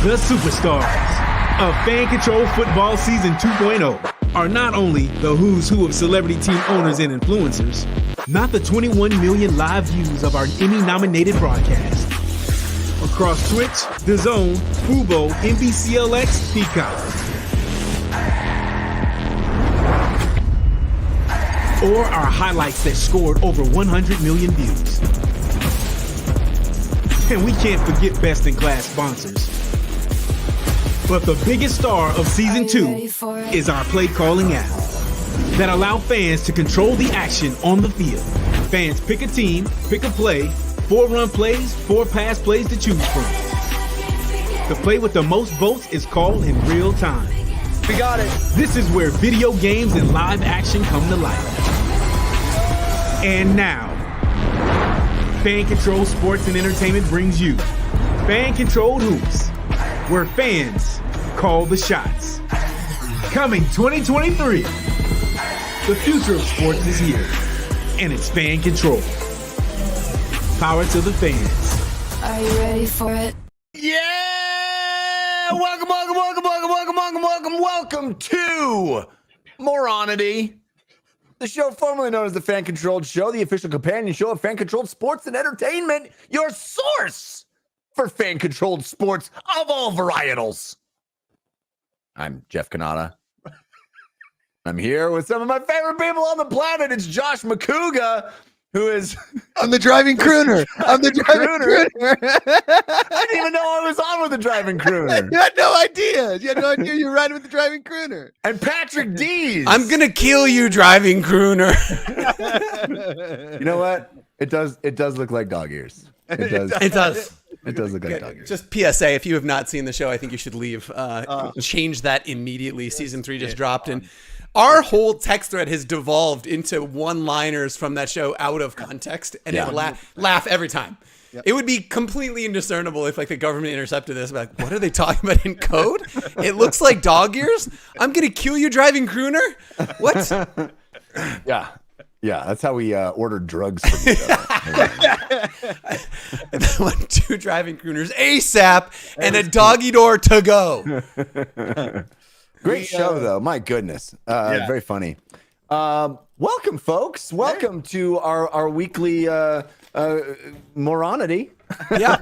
The superstars of Fan Control Football Season 2.0 are not only the who's who of celebrity team owners and influencers, not the 21 million live views of our Emmy-nominated broadcast. Across Twitch, DAZN, Fubo, NBCLX, Peacock. Or our highlights that scored over 100 million views. And we can't forget best-in-class sponsors. But the biggest star of Season 2 is our play calling app that allow fans to control the action on the field. Fans pick a team, pick a play, 4 run plays, 4 pass plays to choose from. The play with the most votes is called in real time. We got it. This is where video games and live action come to life. And now, Fan Control Sports and Entertainment brings you Fan Controlled Hoops, where fans call the shots. Coming 2023, the future of sports is here, and it's Fan Control. Power to the fans. Are you ready for it? Yeah! Welcome to Moronity, the show formerly known as the Fan Controlled Show, the official companion show of Fan Controlled Sports and Entertainment, your source for fan controlled sports of all varietals. I'm Jeff Cannata. I'm here with some of my favorite people on the planet. It's Josh Macuga, who is... I'm the driving crooner. I'm the driving crooner. I didn't even know I was on with the driving crooner. You had no idea. You had no idea you were riding with the driving crooner. And Patrick Dees. I'm going to kill you, driving crooner. You know what? It does look like dog ears. It does. It does. It does look like dog ears. Just PSA, if you have not seen the show, I think you should leave. Change that immediately. Season 3 just dropped, and our whole text thread has devolved into one-liners from that show out of context, and it laugh every time. Yep. It would be completely indiscernible if like the government intercepted this. Like, what are they talking about in code? It looks like dog ears. I'm gonna kill you, driving crooner. What? Yeah. Yeah, that's how we ordered drugs from each other. I want 2 driving crooners ASAP and a doggy door to go. Great show, though. My goodness. Very funny. Welcome, folks. Welcome to our weekly Moronity. Yeah.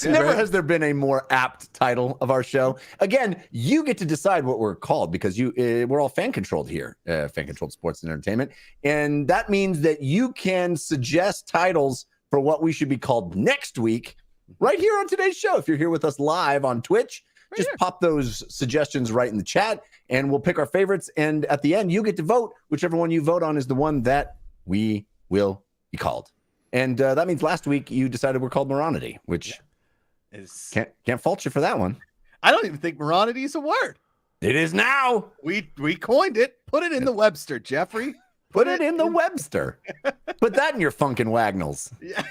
Never has there been a more apt title of our show. Again, you get to decide what we're called because we're all fan controlled here, Fan Controlled Sports and Entertainment. And that means that you can suggest titles for what we should be called next week right here on today's show. If you're here with us live on Twitch, just pop those suggestions right in the chat and we'll pick our favorites. And at the end, you get to vote. Whichever one you vote on is the one that we will be called. And that means last week you decided we're called Moronity, which can't fault you for that one. I don't even think Moronity is a word. It is now. We coined it. Put it in the Webster, Jeffrey. Put it in the Webster. Put that in your funkin' wagnalls. Yeah.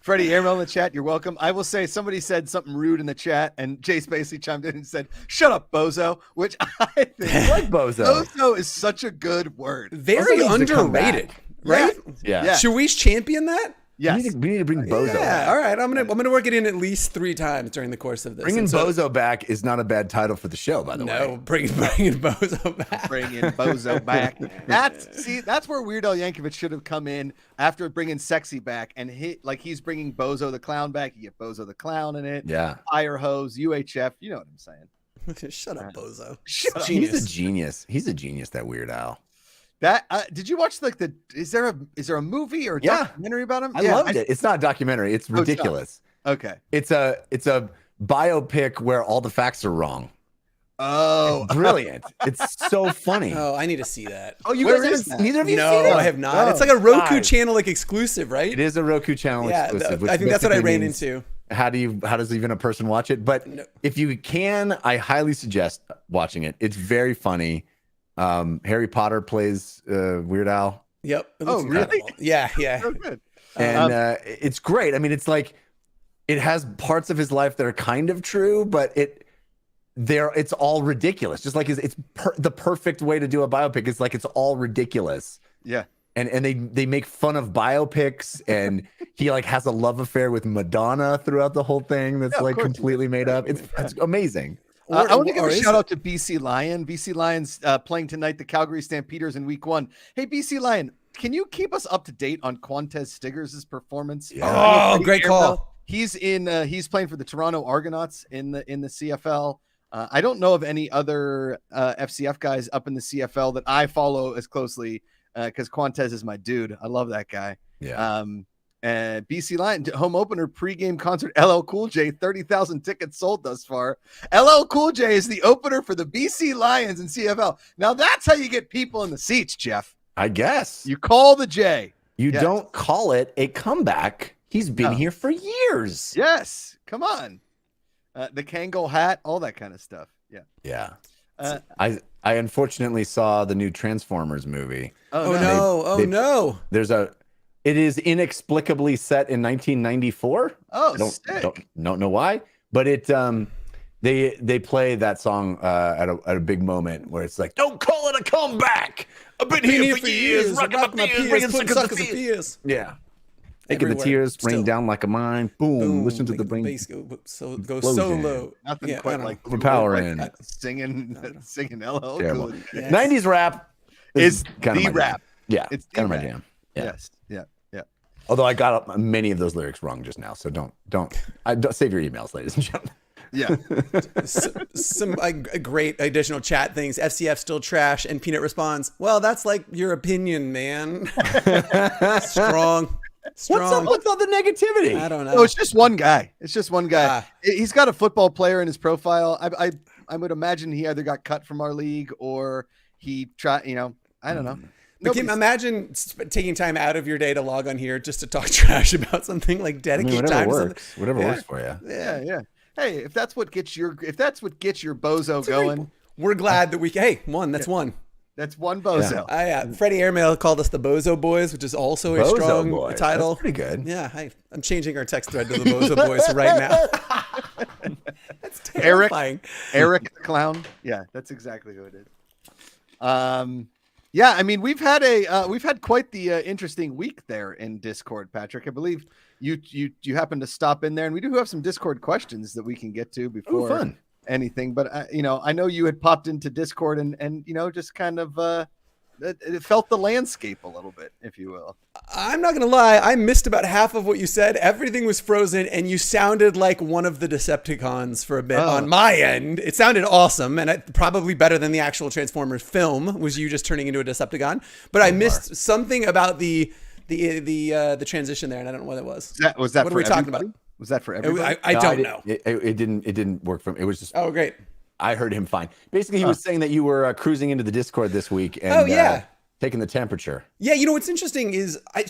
Freddie Airmail in the chat, you're welcome. I will say somebody said something rude in the chat, and Jace basically chimed in and said, "Shut up, bozo," which I think like bozo. Bozo is such a good word. Very underrated, right? Yeah. Should we champion that? Yes. We need to bring bozo back. All right. I'm gonna work it in at least 3 times during the course of this. Bringing bozo back is not a bad title for the show, by the way. No, bringing bozo back. Bringing bozo back. That's where Weird Al Yankovic should have come in after bringing sexy back, and he's bringing Bozo the Clown back. You get Bozo the Clown in it. Yeah. Fire hose, UHF. You know what I'm saying? Shut up, bozo. He's a genius. He's a genius. That Weird Al. That did you watch is there a movie or a documentary about him? I loved it. It's not a documentary. It's ridiculous. Okay. It's a biopic where all the facts are wrong. Oh, brilliant. It's so funny. Oh, I need to see that. Oh, you guys haven't, neither of you seen it? No, I have not. It's like a Roku channel exclusive, right? It is a Roku channel exclusive. I think that's what I ran into. How does even a person watch it? But if you can, I highly suggest watching it. It's very funny. Harry Potter plays Weird Al. Yep. Oh, really? Yeah. So good. And it's great. I mean, it's like it has parts of his life that are kind of true, but it's all ridiculous. Just like it's the perfect way to do a biopic. It's like it's all ridiculous. Yeah. and they make fun of biopics, and he like has a love affair with Madonna throughout the whole thing. That's like completely made up. It's amazing. I want to give a shout out to BC Lion. BC Lions playing tonight, the Calgary Stampeders in week 1. Hey, BC Lion, can you keep us up to date on Quantez Stiggers' performance? Yeah. Oh, great call. He's playing for the Toronto Argonauts in the CFL. I don't know of any other FCF guys up in the CFL that I follow as closely because Quantez is my dude. I love that guy. Yeah. BC Lion home opener pregame concert. LL Cool J, 30,000 tickets sold thus far. LL Cool J is the opener for the BC Lions in CFL. Now that's how you get people in the seats, Jeff. I guess You call the J. you don't call it a comeback. He's been here for years. Yes, come on. The Kangol hat, all that kind of stuff. Yeah. Yeah. I unfortunately saw the new Transformers movie. Oh no. It is inexplicably set in 1994. Oh, don't know why, but they play that song at a big moment where it's like, don't call it a comeback. I've been here for years, rocking my peers, bringing suckers of fears. Yeah. Making the tears rain down like a mine. Boom. Listen to the brain. Bass go solo. Nothing quite like overpowering. Singing LL Cool. 90s rap is kind the of rap. Yeah, It's kind of my the jam. Yeah. Yes. Yeah. Although I got many of those lyrics wrong just now, so don't save your emails, ladies and gentlemen. Yeah. Some great additional chat things. FCF still trash, and Peanut responds, "Well, that's like your opinion, man." Strong. What's up with all the negativity? I don't know. No, it's just one guy. He's got a football player in his profile. I would imagine he either got cut from our league or he tried. I don't know. But can you imagine taking time out of your day to log on here just to talk trash about something, like dedicate time to something? Whatever works for you. Yeah. Hey, if that's what gets your bozo going, we're glad that we. Hey, that's one. That's one bozo. Yeah. Freddie Airmail called us the Bozo Boys, which is also a Bozo strong Boys. title. That's pretty good. Yeah, I'm changing our text thread to the Bozo Boys right now. That's terrifying. Eric the clown. Yeah, that's exactly who it is. Yeah, I mean we've had quite the interesting week there in Discord, Patrick. I believe you happened to stop in there, and we do have some Discord questions that we can get to before anything. But I know you had popped into Discord and just kind of it felt the landscape a little bit, if you will. I'm not gonna lie, I missed about half of what you said. Everything was frozen, and you sounded like one of the Decepticons for a bit on my end. It sounded awesome, and probably better than the actual Transformers film. Was you just turning into a Decepticon? But I missed something about the transition there, and I don't know what it was. Was that what for are we talking everybody? about? Was that for everybody? I don't know. It didn't work for me. It was just. Oh, great. I heard him fine. Basically, he was saying that you were cruising into the Discord this week and taking the temperature. Yeah, what's interesting is I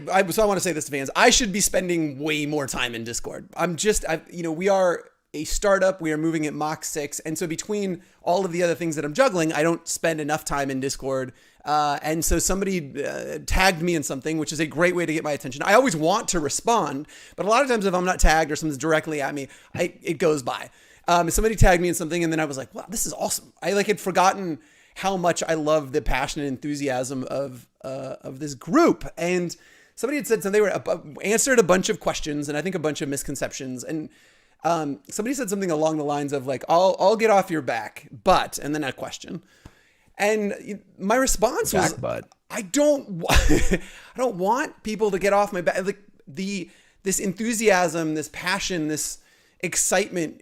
want to say this to fans. I should be spending way more time in Discord. We are a startup. We are moving at Mach 6, and so between all of the other things that I'm juggling, I don't spend enough time in Discord. And so somebody tagged me in something, which is a great way to get my attention. I always want to respond, but a lot of times if I'm not tagged or something's directly at me, it goes by. Somebody tagged me in something, and then I was like, wow, this is awesome. I had forgotten how much I love the passion and enthusiasm of this group. And somebody had said something, they answered a bunch of questions and I think a bunch of misconceptions. And somebody said something along the lines of like, I'll get off your back, but, and then a question. And my response was, I don't want people to get off my back. Like this enthusiasm, this passion, this excitement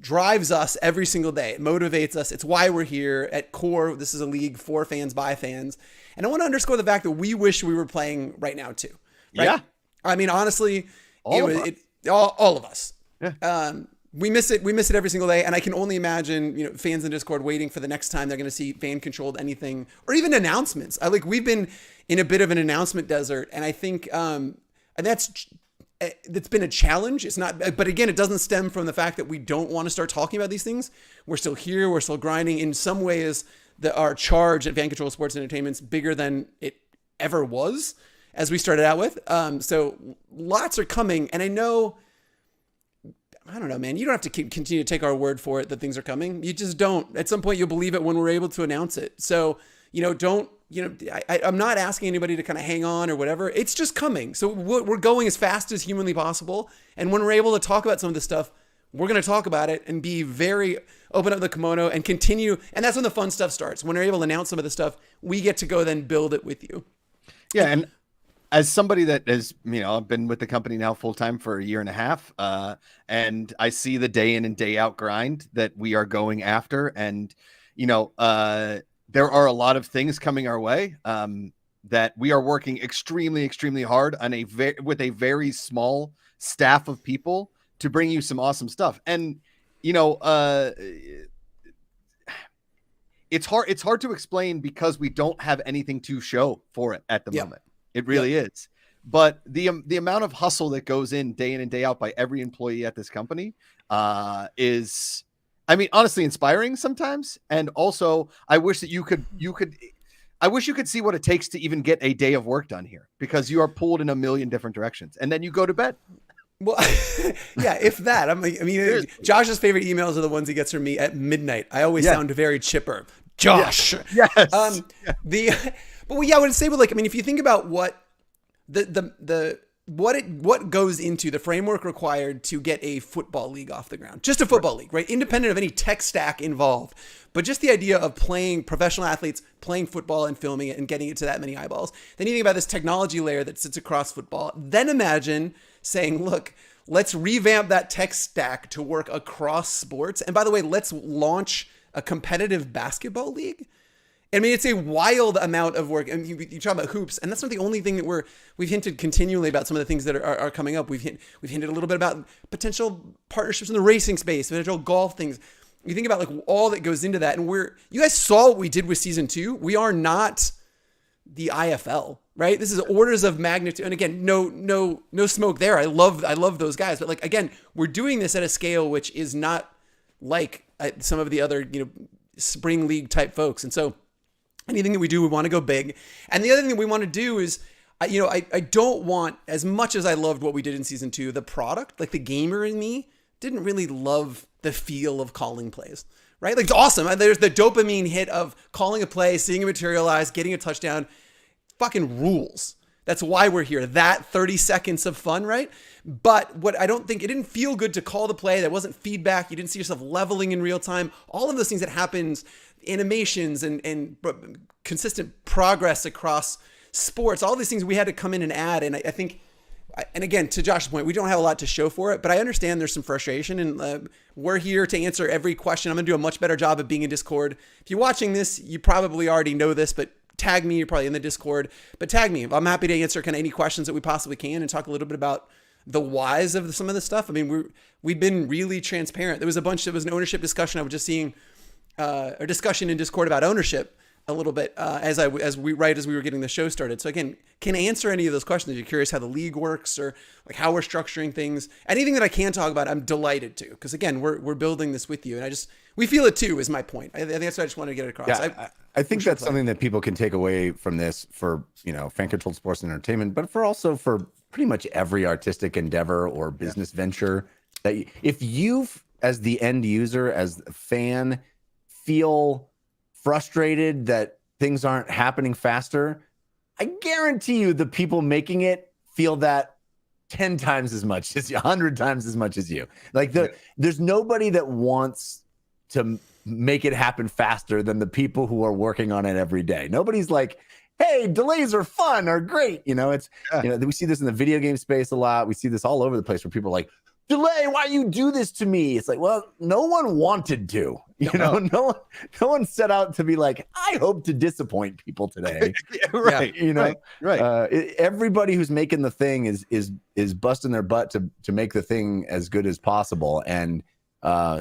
drives us every single day. It motivates us. It's why we're here. At core, this is a league for fans, by fans. And I want to underscore the fact that we wish we were playing right now too. Right? Yeah. I mean, honestly, all of us. Yeah. We miss it. We miss it every single day. And I can only imagine, fans in Discord waiting for the next time they're going to see fan controlled anything or even announcements. We've been in a bit of an announcement desert. And I think, and it's been a challenge. It's not, but again, it doesn't stem from the fact that we don't want to start talking about these things. We're still here. We're still grinding. In some ways, our charge at Fan Control Sports Entertainment's bigger than it ever was as we started out with. So lots are coming. And I don't know, man, you don't have to continue to take our word for it that things are coming. You just don't. At some point, you'll believe it when we're able to announce it. So, don't I'm not asking anybody to kind of hang on or whatever. It's just coming. So we're going as fast as humanly possible. And when we're able to talk about some of this stuff, we're going to talk about it and be very open up the kimono and continue. And that's when the fun stuff starts. When we're able to announce some of the stuff, we get to go then build it with you. Yeah. And as somebody that has, I've been with the company now full time for a year and a half, and I see the day in and day out grind that we are going after. And, there are a lot of things coming our way that we are working extremely, extremely hard on with a very small staff of people to bring you some awesome stuff. And, it's hard to explain because we don't have anything to show for it at the moment. It really is. But the amount of hustle that goes in and day out by every employee at this company is, honestly inspiring sometimes. And also I wish that you could see what it takes to even get a day of work done here, because you are pulled in a million different directions and then you go to bed. Well, yeah, if that. Josh's favorite emails are the ones he gets from me at midnight. I always sound very chipper. Josh. Yes. But I would say, if you think about what what goes into the framework required to get a football league off the ground, just a football league, right? Independent of any tech stack involved, but just the idea of playing professional athletes, playing football and filming it and getting it to that many eyeballs. Then you think about this technology layer that sits across football. Then imagine saying, look, let's revamp that tech stack to work across sports. And by the way, let's launch a competitive basketball league. It's a wild amount of work. And you talk about hoops, and that's not the only thing that we've hinted continually about some of the things that are coming up. We've hinted a little bit about potential partnerships in the racing space, potential golf things. You think about all that goes into that, and you guys saw what we did with season 2. We are not the IFL, right? This is orders of magnitude. And again, no smoke there. I love those guys, but again, we're doing this at a scale which is not like some of the other spring league type folks, and so. Anything that we do, we want to go big. And the other thing that we want to do is, I don't want, as much as I loved what we did in season 2, the product, the gamer in me didn't really love the feel of calling plays, right? It's awesome. There's the dopamine hit of calling a play, seeing it materialize, getting a touchdown. Fucking rules. That's why we're here. That 30 seconds of fun, right? But what I don't think, it didn't feel good to call the play. That wasn't feedback. You didn't see yourself leveling in real time. All of those things that happens, animations and consistent progress across sports, all these things we had to come in and add. And I think, and again, to Josh's point, we don't have a lot to show for it, but I understand there's some frustration, and we're here to answer every question. I'm going to do a much better job of being in Discord. If you're watching this, you probably already know this, but tag me. You're probably in the Discord, but tag me. I'm happy to answer kind of any questions that we possibly can and talk a little bit about the whys of some of this stuff. We've been really transparent. There was an ownership discussion. I was just seeing a discussion in Discord about ownership a little bit as we were getting the show started. So again, can answer any of those questions. If you're curious how the league works or how we're structuring things, anything that I can talk about, I'm delighted to, because again, we're building this with you, and we feel it too, is my point. I think that's what I just wanted to get across. Yeah, I think that's something that people can take away from this for fan controlled sports and entertainment, but also for pretty much every artistic endeavor or business venture, that if you, as the end user, as a fan, feel frustrated that things aren't happening faster, I guarantee you the people making it feel that 10 times as much as you, 100 times as much as you. There's nobody that wants to make it happen faster than the people who are working on it every day. Nobody's like, hey, delays are fun or great. We see this in the video game space a lot. We see this all over the place where people are like, delay, why you do this to me? It's like, well, no one wanted to. No one set out to be like, I hope to disappoint people today. Right. Everybody who's making the thing is busting their butt to make the thing as good as possible. And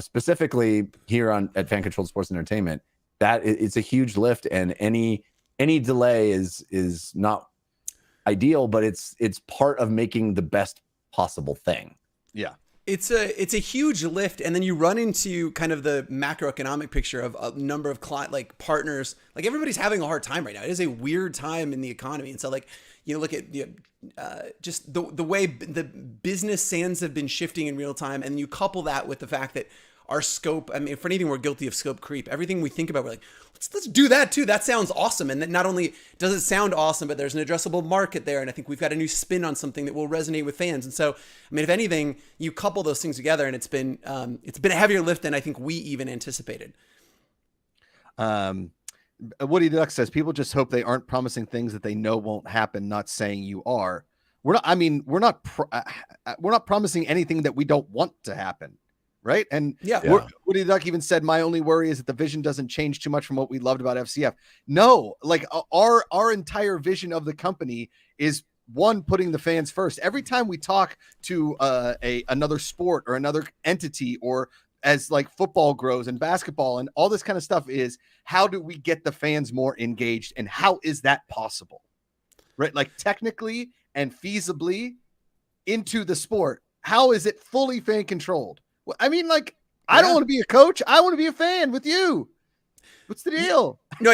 specifically here at Fan Controlled Sports Entertainment, that it's a huge lift, and any delay is not ideal, but it's part of making the best possible thing. Yeah. It's a huge lift, and then you run into kind of the macroeconomic picture of a number of partners. Everybody's having a hard time right now. It is a weird time in the economy, and so look at just the way the business sands have been shifting in real time, and you couple that with the fact that our scope. I mean, for anything, we're guilty of scope creep. Everything we think about, we're like, let's do that too. That sounds awesome. And then not only does it sound awesome, but there's an addressable market there. And I think we've got a new spin on something that will resonate with fans. And so, I mean, if anything, you couple those things together, and it's been a heavier lift than I think we even anticipated. Woody Duck says people just hope they aren't promising things that they know won't happen, not saying you are. We're not promising anything that we don't want to happen. Right. And Woody Duck even said, my only worry is that the vision doesn't change too much from what we loved about FCF. No, like our entire vision of the company is one, putting the fans first. Every time we talk to another sport or another entity, or as like football grows and basketball and all this kind of stuff, is how do we get the fans more engaged, and how is that possible? Right. Like technically and feasibly into the sport. How is it fully fan controlled? I mean, like, I don't want to be a coach. I want to be a fan with you. What's the deal? No,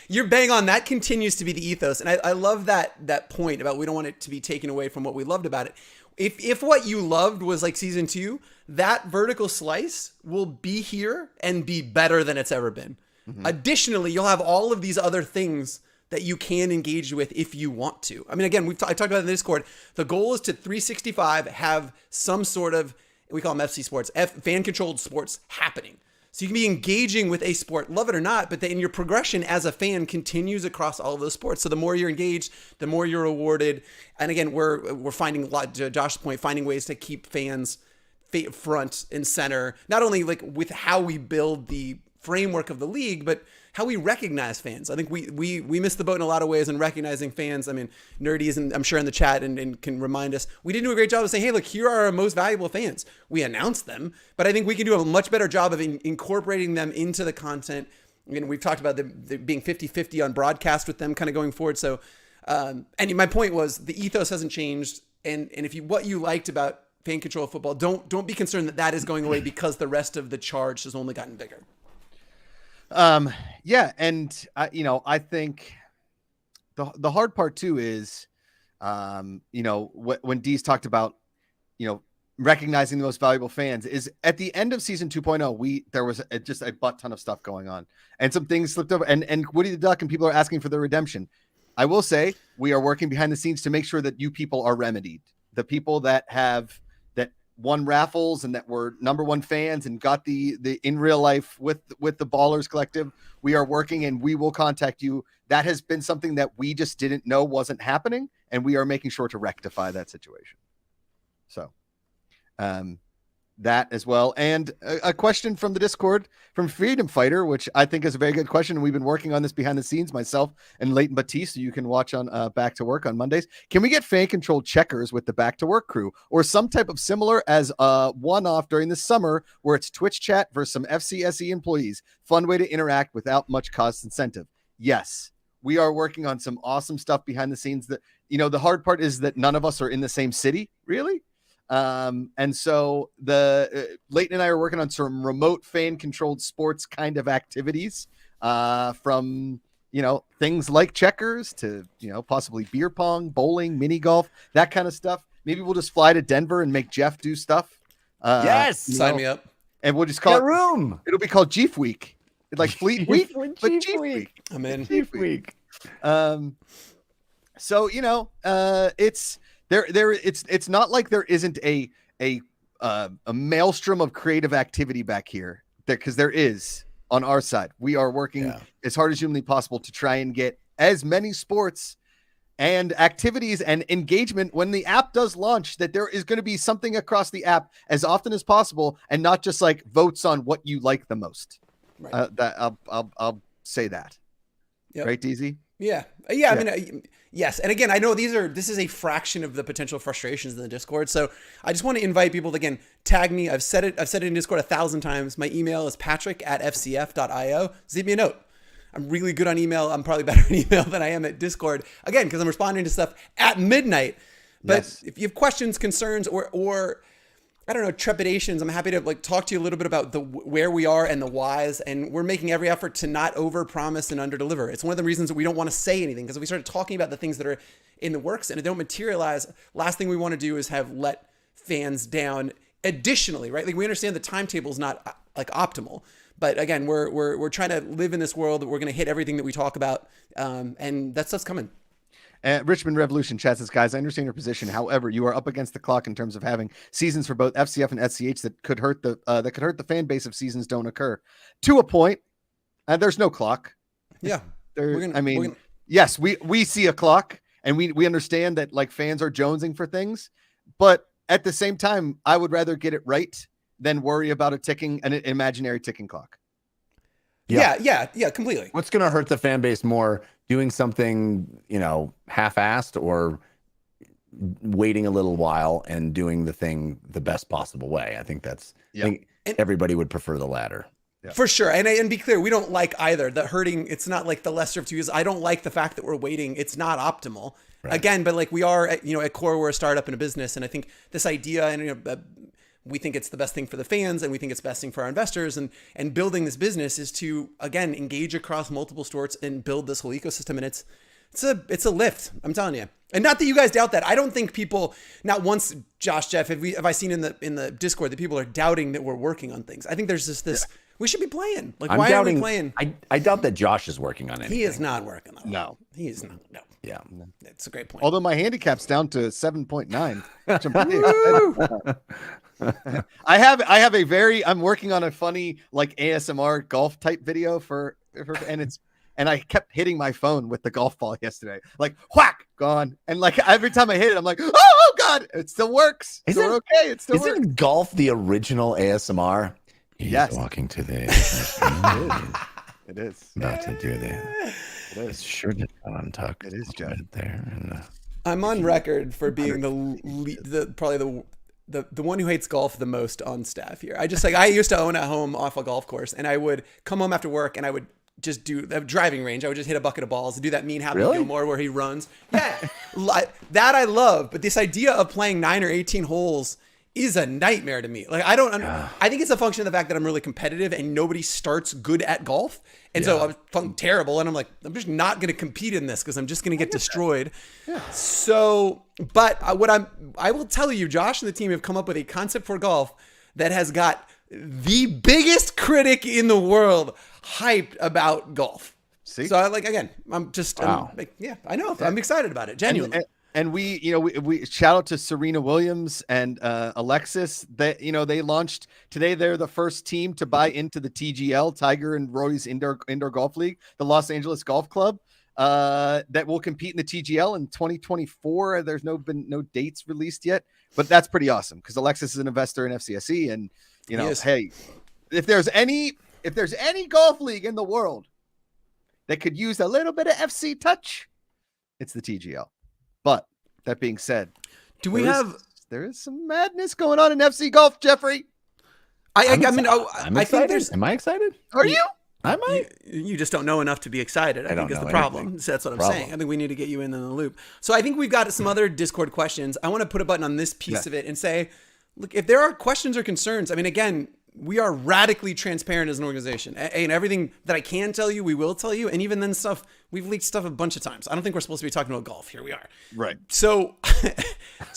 you're bang on. That continues to be the ethos. And I love that point about we don't want it to be taken away from what we loved about it. If what you loved was like season 2, that vertical slice will be here and be better than it's ever been. Mm-hmm. Additionally, you'll have all of these other things that you can engage with if you want to. I mean, again, I talked about it in the Discord. The goal is to 365 have some sort of, we call them FC sports, fan-controlled sports happening. So you can be engaging with a sport, love it or not, but then your progression as a fan continues across all of those sports. So the more you're engaged, the more you're rewarded. And again, we're finding, to Josh's point, finding ways to keep fans front and center, not only like with how we build the framework of the league, but how we recognize fans. I think we missed the boat in a lot of ways in recognizing fans. I mean, Nerdy is, I'm sure, in the chat and can remind us. We didn't do a great job of saying, hey, look, here are our most valuable fans. We announced them, but I think we can do a much better job of incorporating them into the content. Again, we've talked about the being 50-50 on broadcast with them kind of going forward. So, and my point was the ethos hasn't changed. And if what you liked about fan control of football, don't be concerned that is going away because the rest of the charge has only gotten bigger. Yeah. And I think the hard part too is, when Dees talked about, recognizing the most valuable fans, is at the end of season 2.0, there was just a butt ton of stuff going on and some things slipped over, and Woody the Duck and people are asking for their redemption. I will say we are working behind the scenes to make sure that you people are remedied. The people that won raffles and that were number one fans and got the in real life with the Ballers Collective, we are working and we will contact you. That has been something that we just didn't know wasn't happening, and we are making sure to rectify that situation. So that as well. And a question from the Discord from Freedom Fighter, which I think is a very good question. We've been working on this behind the scenes, myself and Leighton Batiste, so you can watch on Back to Work on Mondays. Can we get fan controlled checkers with the Back to Work crew, or some type of similar as a one-off during the summer where it's Twitch chat versus some FCSE employees? Fun way to interact without much cost incentive. Yes, we are working on some awesome stuff behind the scenes. That, the hard part is that none of us are in the same city, really. And so Leighton and I are working on some remote fan controlled sports kind of activities, from, things like checkers to, possibly beer pong, bowling, mini golf, that kind of stuff. Maybe we'll just fly to Denver and make Jeff do stuff. Yes. Sign me up. And we'll just call room. It'll be called Jeef Week. Like Fleet Week, but Jeef Week. I'm in. Jeef Week. So, it's not like there isn't a maelstrom of creative activity back here, because there is on our side. We are working as hard as humanly possible to try and get as many sports and activities and engagement when the app does launch, that there is going to be something across the app as often as possible, and not just like votes on what you like the most. Right. I'll say that. Yep. Right, DZ? Yeah. I mean, yes. And again, I know this is a fraction of the potential frustrations in the Discord. So I just want to invite people to, again, tag me. I've said it in Discord 1,000 times. My email is patrick@fcf.io. Zip me a note. I'm really good on email. I'm probably better in email than I am at Discord. Again, because I'm responding to stuff at midnight. But if you have questions, concerns, or I don't know, trepidations, I'm happy to talk to you a little bit about where we are and the whys. And we're making every effort to not overpromise and underdeliver. It's one of the reasons that we don't want to say anything, because if we started talking about the things that are in the works and it don't materialize, last thing we want to do is have let fans down additionally, right? Like we understand the timetable is not like optimal, but again, we're trying to live in this world that we're going to hit everything that we talk about, and that stuff's coming. Richmond Revolution chat says, guys, I understand your position. However, you are up against the clock in terms of having seasons for both FCF and SCH that could hurt the fan base if seasons don't occur. To a point, there's no clock. Yeah, yes, we see a clock, and we understand that like fans are jonesing for things, but at the same time, I would rather get it right than worry about an imaginary ticking clock. Yeah, completely. What's going to hurt the fan base more? Doing something, half-assed, or waiting a little while and doing the thing the best possible way? I think I think everybody would prefer the latter. Yeah. For sure. And be clear, we don't like either. The hurting, it's not like the lesser of two evils. I don't like the fact that we're waiting. It's not optimal. Right. Again, but like we are, at core, we're a startup and a business. And I think this idea, and we think it's the best thing for the fans, and we think it's the best thing for our investors, and building this business is to, again, engage across multiple sports and build this whole ecosystem. And it's a lift, I'm telling you. And not that you guys doubt that. I don't think people, not once, Josh, Jeff, have I seen in the Discord that people are doubting that we're working on things. I think there's just this, we should be playing. Like, why are we playing? I doubt that Josh is working on anything. He is not working on it. No. He is not. No. Yeah. It's a great point. Although my handicap's down to 7.9, which I'm pretty excited. I'm working on a funny like ASMR golf type video and I kept hitting my phone with the golf ball yesterday, like whack, gone. And like every time I hit it, I'm like, oh God, it still works. It's still okay. It still works. Isn't golf the original ASMR? Yes. He's walking to the It is. About to do that. It is. Sure did untuck. It is, Jeff. There. And, I'm on record for being probably the one who hates golf the most on staff here. I used to own a home off a golf course, and I would come home after work and I would just do a driving range. I would just hit a bucket of balls and do that mean Happy Gilmore where he runs. Yeah, that I love. But this idea of playing 9 or 18 holes is a nightmare to me. Like I think it's a function of the fact that I'm really competitive and nobody starts good at golf. And so I'm fucking terrible. And I'm like, I'm just not going to compete in this because I'm just going to get destroyed. Yeah. So, but I will tell you, Josh and the team have come up with a concept for golf that has got the biggest critic in the world hyped about golf. See? So I know. I'm excited about it. Genuinely. And we shout out to Serena Williams and Alexis. That they launched today. They're the first team to buy into the TGL, Tiger and Rory's indoor golf league, the Los Angeles Golf Club, that will compete in the TGL in 2024. There's been no dates released yet, but that's pretty awesome because Alexis is an investor in FCSE, and hey, if there's any golf league in the world that could use a little bit of FC touch, it's the TGL. But that being said, there is some madness going on in FC golf, Jeffrey. I'm excited. Am I excited? Are you? I might. You just don't know enough to be excited. I think is the problem. So that's what I'm saying. I think we need to get you in the loop. So I think we've got some other Discord questions. I want to put a button on this piece of it and say, look, if there are questions or concerns, I mean, again, we are radically transparent as an organization, and everything that I can tell you, we will tell you. And even then we've leaked stuff a bunch of times. I don't think we're supposed to be talking about golf. Here we are. Right. So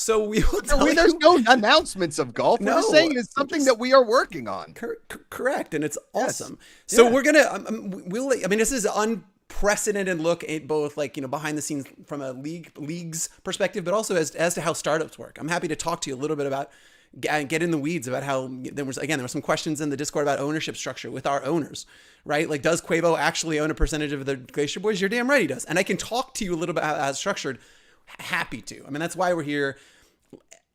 we will tell you. There's no announcements of golf. We're just saying it's something that we are working on. Correct. And it's awesome. So we're going to, this is unprecedented look at both behind the scenes from a league's perspective, but also as to how startups work. I'm happy to talk to you a little bit about get in the weeds about how there were some questions in the Discord about ownership structure with our owners, right? Like, does Quavo actually own a percentage of the Glacier Boys? You're damn right he does. And I can talk to you a little bit about how it's structured. Happy to. I mean, that's why we're here.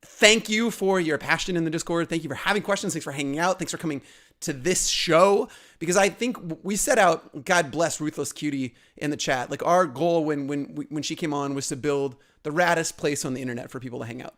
Thank you for your passion in the Discord. Thank you for having questions. Thanks for hanging out. Thanks for coming to this show, because I think we set out, God bless Ruthless Cutie in the chat. Like, our goal when she came on was to build the raddest place on the internet for people to hang out.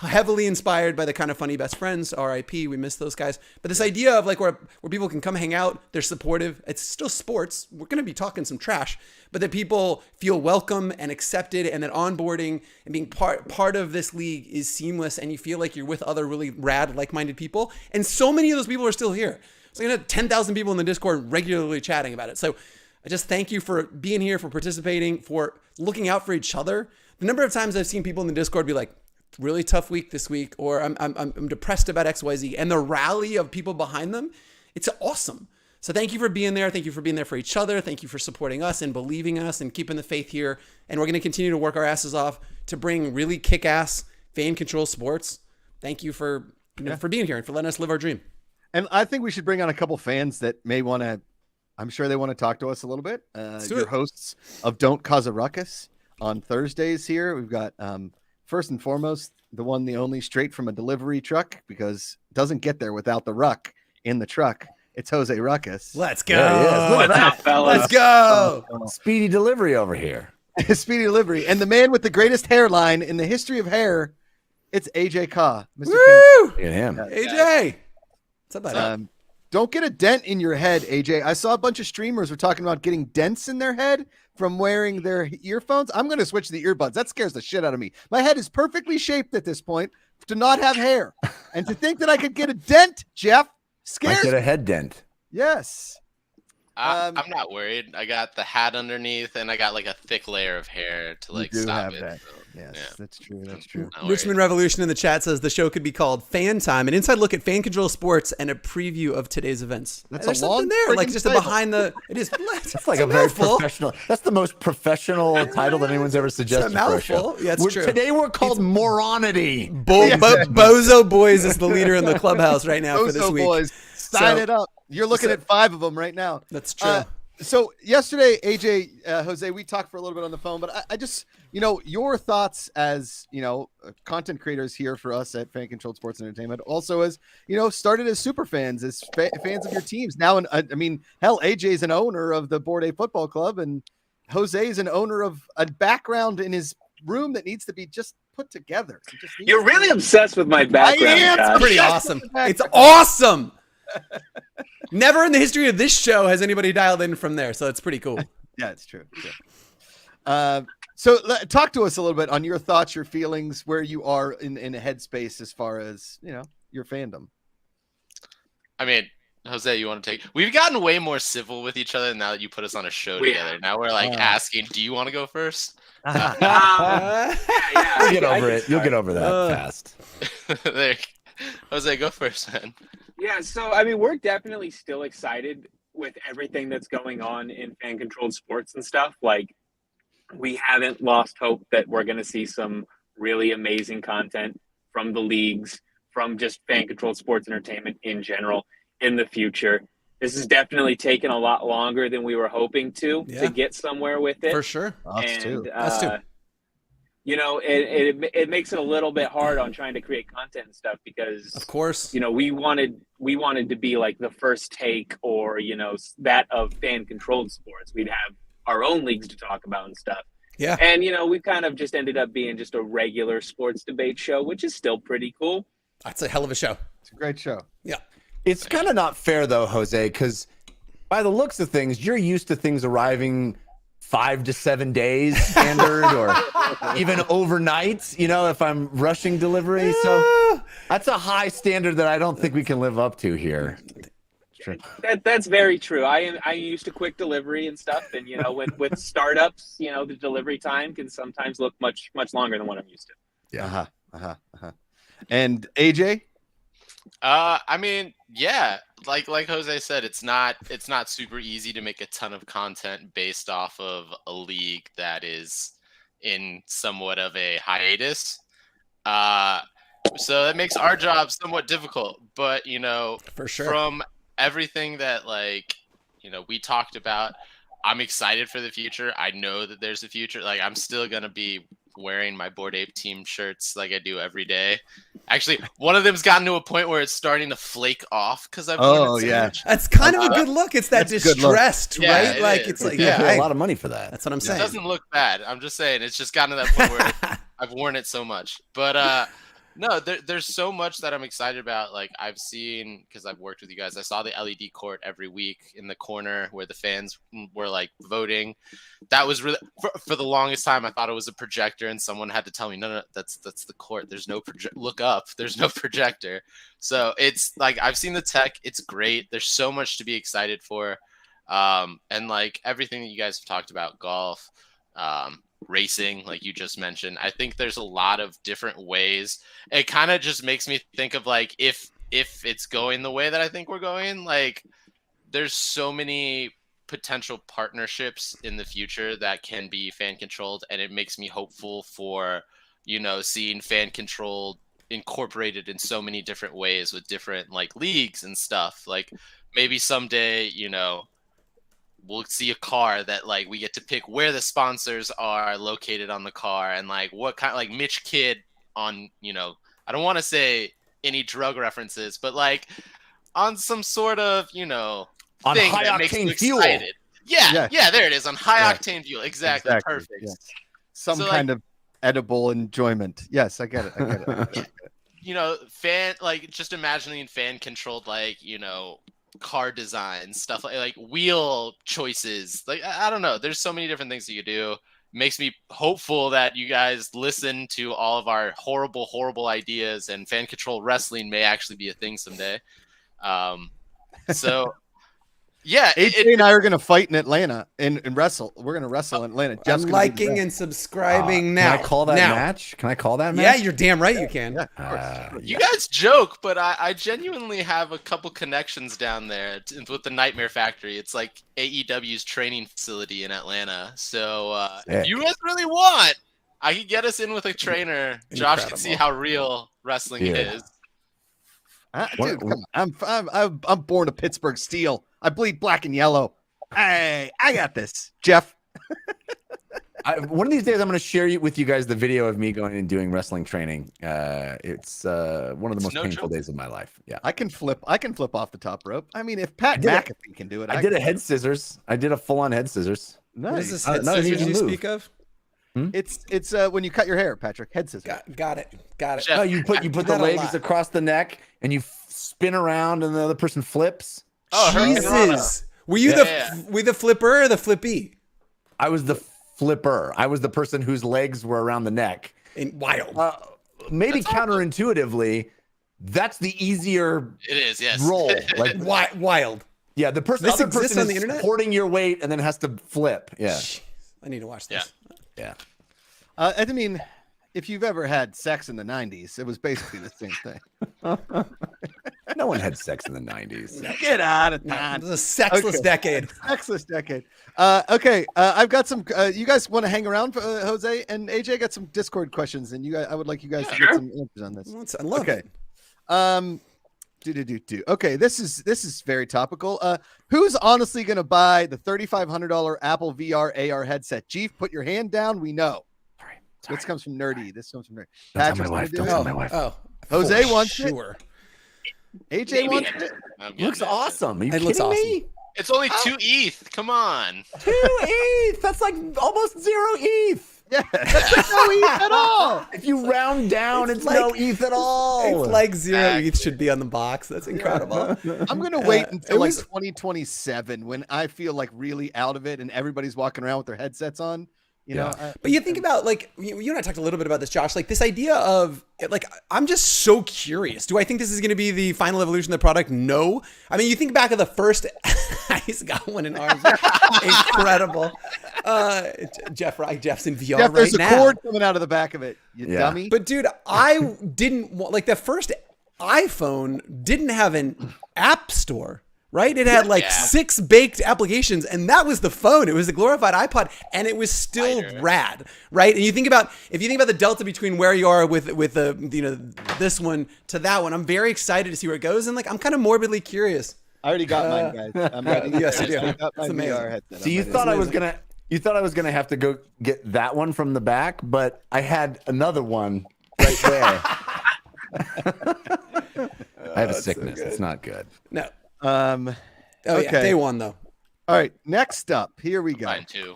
Heavily inspired by the Kind of Funny Best Friends, RIP, we miss those guys. But this idea of where people can come hang out, they're supportive, it's still sports, we're going to be talking some trash, but that people feel welcome and accepted, and that onboarding and being part of this league is seamless, and you feel like you're with other really rad, like-minded people. And so many of those people are still here. So I have 10,000 people in the Discord regularly chatting about it. So I just thank you for being here, for participating, for looking out for each other. The number of times I've seen people in the Discord be like, really tough week this week, or I'm depressed about XYZ, and the rally of people behind them, it's awesome. So thank you for being there. Thank you for being there for each other. Thank you for supporting us and believing us and keeping the faith here. And we're going to continue to work our asses off to bring really kick-ass fan control sports. Thank you for for being here and for letting us live our dream. And I think we should bring on a couple fans that may want to, I'm sure they want to talk to us a little bit. Your hosts of Don't Cause a Ruckus on Thursdays here. We've got, first and foremost, the one, the only, straight from a delivery truck, because it doesn't get there without the ruck in the truck. It's Jose Ruckus. Let's go. What's up, fellas? Let's go. Speedy delivery over here. Speedy delivery. And the man with the greatest hairline in the history of hair, it's AJ Ka. Mr. Woo! Look at him. AJ. What's up, buddy? Don't get a dent in your head, AJ. I saw a bunch of streamers were talking about getting dents in their head from wearing their earphones. I'm going to switch to the earbuds. That scares the shit out of me. My head is perfectly shaped at this point to not have hair. And to think that I could get a dent, Jeff, scares Might get a head dent. Yes. I'm not worried. I got the hat underneath, and I got like a thick layer of hair to like stop it. That. So, Yes, yeah. that's true. That's true. Not Richmond worried. Revolution in the chat says the show could be called Fan Time, an inside look at fan control sports and a preview of today's events. That's There's a long something there, like friggin' just a title. behind the. It is. That's like a very professional. That's the most professional title that anyone's ever suggested for a show. mouthful. Yeah, it's true. Today we're called Moronity. Bozo Boys is the leader in the clubhouse right now for this Bozo week. boys, sign So- it up. You're looking at 5 of them right now. That's true. So yesterday, AJ, Jose, we talked for a little bit on the phone, but I just, your thoughts as, content creators here for us at Fan Controlled Sports Entertainment, also as, started as super fans, as fans of your teams. Now, hell, AJ's an owner of the Board A Football Club, and Jose is an owner of a background in his room that needs to be just put together. You're really obsessed with my background. I am. Josh. Pretty awesome. It's awesome. Never in the history of this show has anybody dialed in from there, so it's pretty cool. Yeah, it's true. So talk to us a little bit on your thoughts, your feelings, where you are in a headspace as far as, your fandom. I mean, Jose, you want to take? We've gotten way more civil with each other now that you put us on a show together. Now we're like asking, do you want to go first? You'll get over it. You'll get over that fast. There. Jose, go first, man. Yeah, so we're definitely still excited with everything that's going on in fan controlled sports and stuff. Like, we haven't lost hope that we're going to see some really amazing content from the leagues, from just fan controlled sports entertainment in general in the future. This has definitely taken a lot longer than we were hoping to get somewhere with it. For sure. Us too. It makes it a little bit hard on trying to create content and stuff because, Of course. we wanted to be like the first take or, that of fan controlled sports. We'd have our own leagues to talk about and stuff. Yeah. And, we kind of just ended up being just a regular sports debate show, which is still pretty cool. That's a hell of a show. It's a great show. Yeah. It's kind of not fair though, Jose, because by the looks of things, you're used to things arriving 5 to 7 days standard or even overnight, if I'm rushing delivery. So that's a high standard that I don't think we can live up to here. That's very true. I used to quick delivery and stuff, and with startups, the delivery time can sometimes look much longer than what I'm used to. Yeah. And AJ? Like Jose said, it's not super easy to make a ton of content based off of a league that is in somewhat of a hiatus. So that makes our job somewhat difficult. But For sure. from everything that we talked about, I'm excited for the future. I know that there's a future. Like, I'm still gonna be wearing my Bored Ape team shirts like I do every day. Actually, one of them's gotten to a point where it's starting to flake off because I've worn it so much. That's kind of a good look. It's that That's a good look. distressed, Yeah, right? it Like is. it's like You pay I- a lot of money for that. That's what I'm It saying. doesn't look bad. I'm just saying it's just gotten to that point where I've worn it so much. But no, there's so much that I'm excited about. Like, I've seen, because I've worked with you guys, I saw the LED court every week in the corner where the fans were like voting. That was really for the longest time. I thought it was a projector, and someone had to tell me, no, that's the court. There's no look up. There's no projector. So it's like, I've seen the tech. It's great. There's so much to be excited for. And like everything that you guys have talked about, golf, racing, like you just mentioned. I think there's a lot of different ways. It kind of just makes me think of like if it's going the way that I think we're going, like there's so many potential partnerships in the future that can be fan controlled, and it makes me hopeful for, you know, seeing fan controlled incorporated in so many different ways with different like leagues and stuff. Like maybe someday, you know, we'll see a car that like we get to pick where the sponsors are located on the car, and like what kind, like Mitch Kidd on, you know, I don't want to say any drug references, but like on some sort of, you know, On thing high that makes you octane fuel. excited. Yeah, Yeah. there it is, on high octane fuel. Exactly. Perfect. Yeah. Some So, kind like, of edible enjoyment. Yes, I get it. you know, like just imagining fan controlled, like, you know, car design stuff, like wheel choices. Like I don't know. There's so many different things you could do. Makes me hopeful that you guys listen to all of our horrible ideas, and fan controlled wrestling may actually be a thing someday. So yeah, AJ and I are going to fight in Atlanta and wrestle. We're going to wrestle in Atlanta. Jeff's I'm gonna be the liking ref. and subscribing now. Can I call that now. match? Can I call that Yeah, match? you're damn right you can. Yeah, of course. You guys joke, but I genuinely have a couple connections down there with the Nightmare Factory. It's like AEW's training facility in Atlanta. So if you guys really want, I could get us in with a trainer. Josh can see how real wrestling is. Dude, come on. I'm born a Pittsburgh Steel. I bleed black and yellow. Hey, I got this, Jeff. One of these days, I'm going to share with you guys the video of me going and doing wrestling training. It's one of the most painful days of my life. Yeah, I can flip off the top rope. I mean, if Pat McAfee can do it, I did a head scissors. I did a full-on head scissors. Nice. What is this head not an scissors easy you move. speak of? It's when you cut your hair, Patrick. Head scissors. Got it. Jeff, No, you put the Not a legs lot. across the neck and you spin around, and the other person flips. Oh, Jesus. Were you the flipper or the flippy? I was the flipper. I was the person whose legs were around the neck. Wild. Maybe counterintuitively, that's the easier it is, yes. role. Like, Wild. yeah, the This other exists person on the is internet? supporting your weight and then has to flip. Yeah, I need to watch this. yeah. I mean, if you've ever had sex in the 90s, it was basically the same thing. No one had sex in the 90s. Get out of town. This is a sexless Okay. decade. Sexless decade. Okay, I've got some. You guys want to hang around, Jose and AJ? I got some Discord questions, and I would like you guys to get some answers on this. I love Okay. it. Okay, this is very topical. Who's honestly going to buy the $3,500 Apple VR AR headset? Chief, put your hand down. We know. Sorry. This comes from Nerdy. Don't tell my wife. Don't tell my wife. Oh, Jose for wants it. sure. AJ wants it. I'm getting Looks it. awesome. Are you It looks kidding me? It's only 2 ETH. Come on. 2 ETH. That's like almost 0 ETH. Yeah, that's no ETH at all. If you round down, it's like- no ETH at all. It's like 0 ETH should be on the box. That's incredible. I'm gonna wait until it like was- 2027 when I feel like really out of it and everybody's walking around with their headsets on. You know, But you think about, like, you and I talked a little bit about this, Josh, like this idea of, like, I'm just so curious. Do I think this is going to be the final evolution of the product? No. I mean, you think back of the first, he's got one in arms. Incredible. Jeff's in VR Jeff, there's right a now. cord coming out of the back of it. You dummy. But dude, I didn't want, like, the first iPhone didn't have an app store. Right? It had like 6 baked applications, and that was the phone. It was the glorified iPod, and it was still rad, right? And if you think about the delta between where you are with the, you know, this one to that one, I'm very excited to see where it goes, and like I'm kind of morbidly curious. I already got mine, guys. I'm ready. Yes, you do. I got my It's amazing. VR headset. So you thought I was gonna have to go get that one from the back, but I had another one right there. I have a sickness. so It's not good. No. Okay. Yeah, day one though. All right. Next up, here we go. Mine too.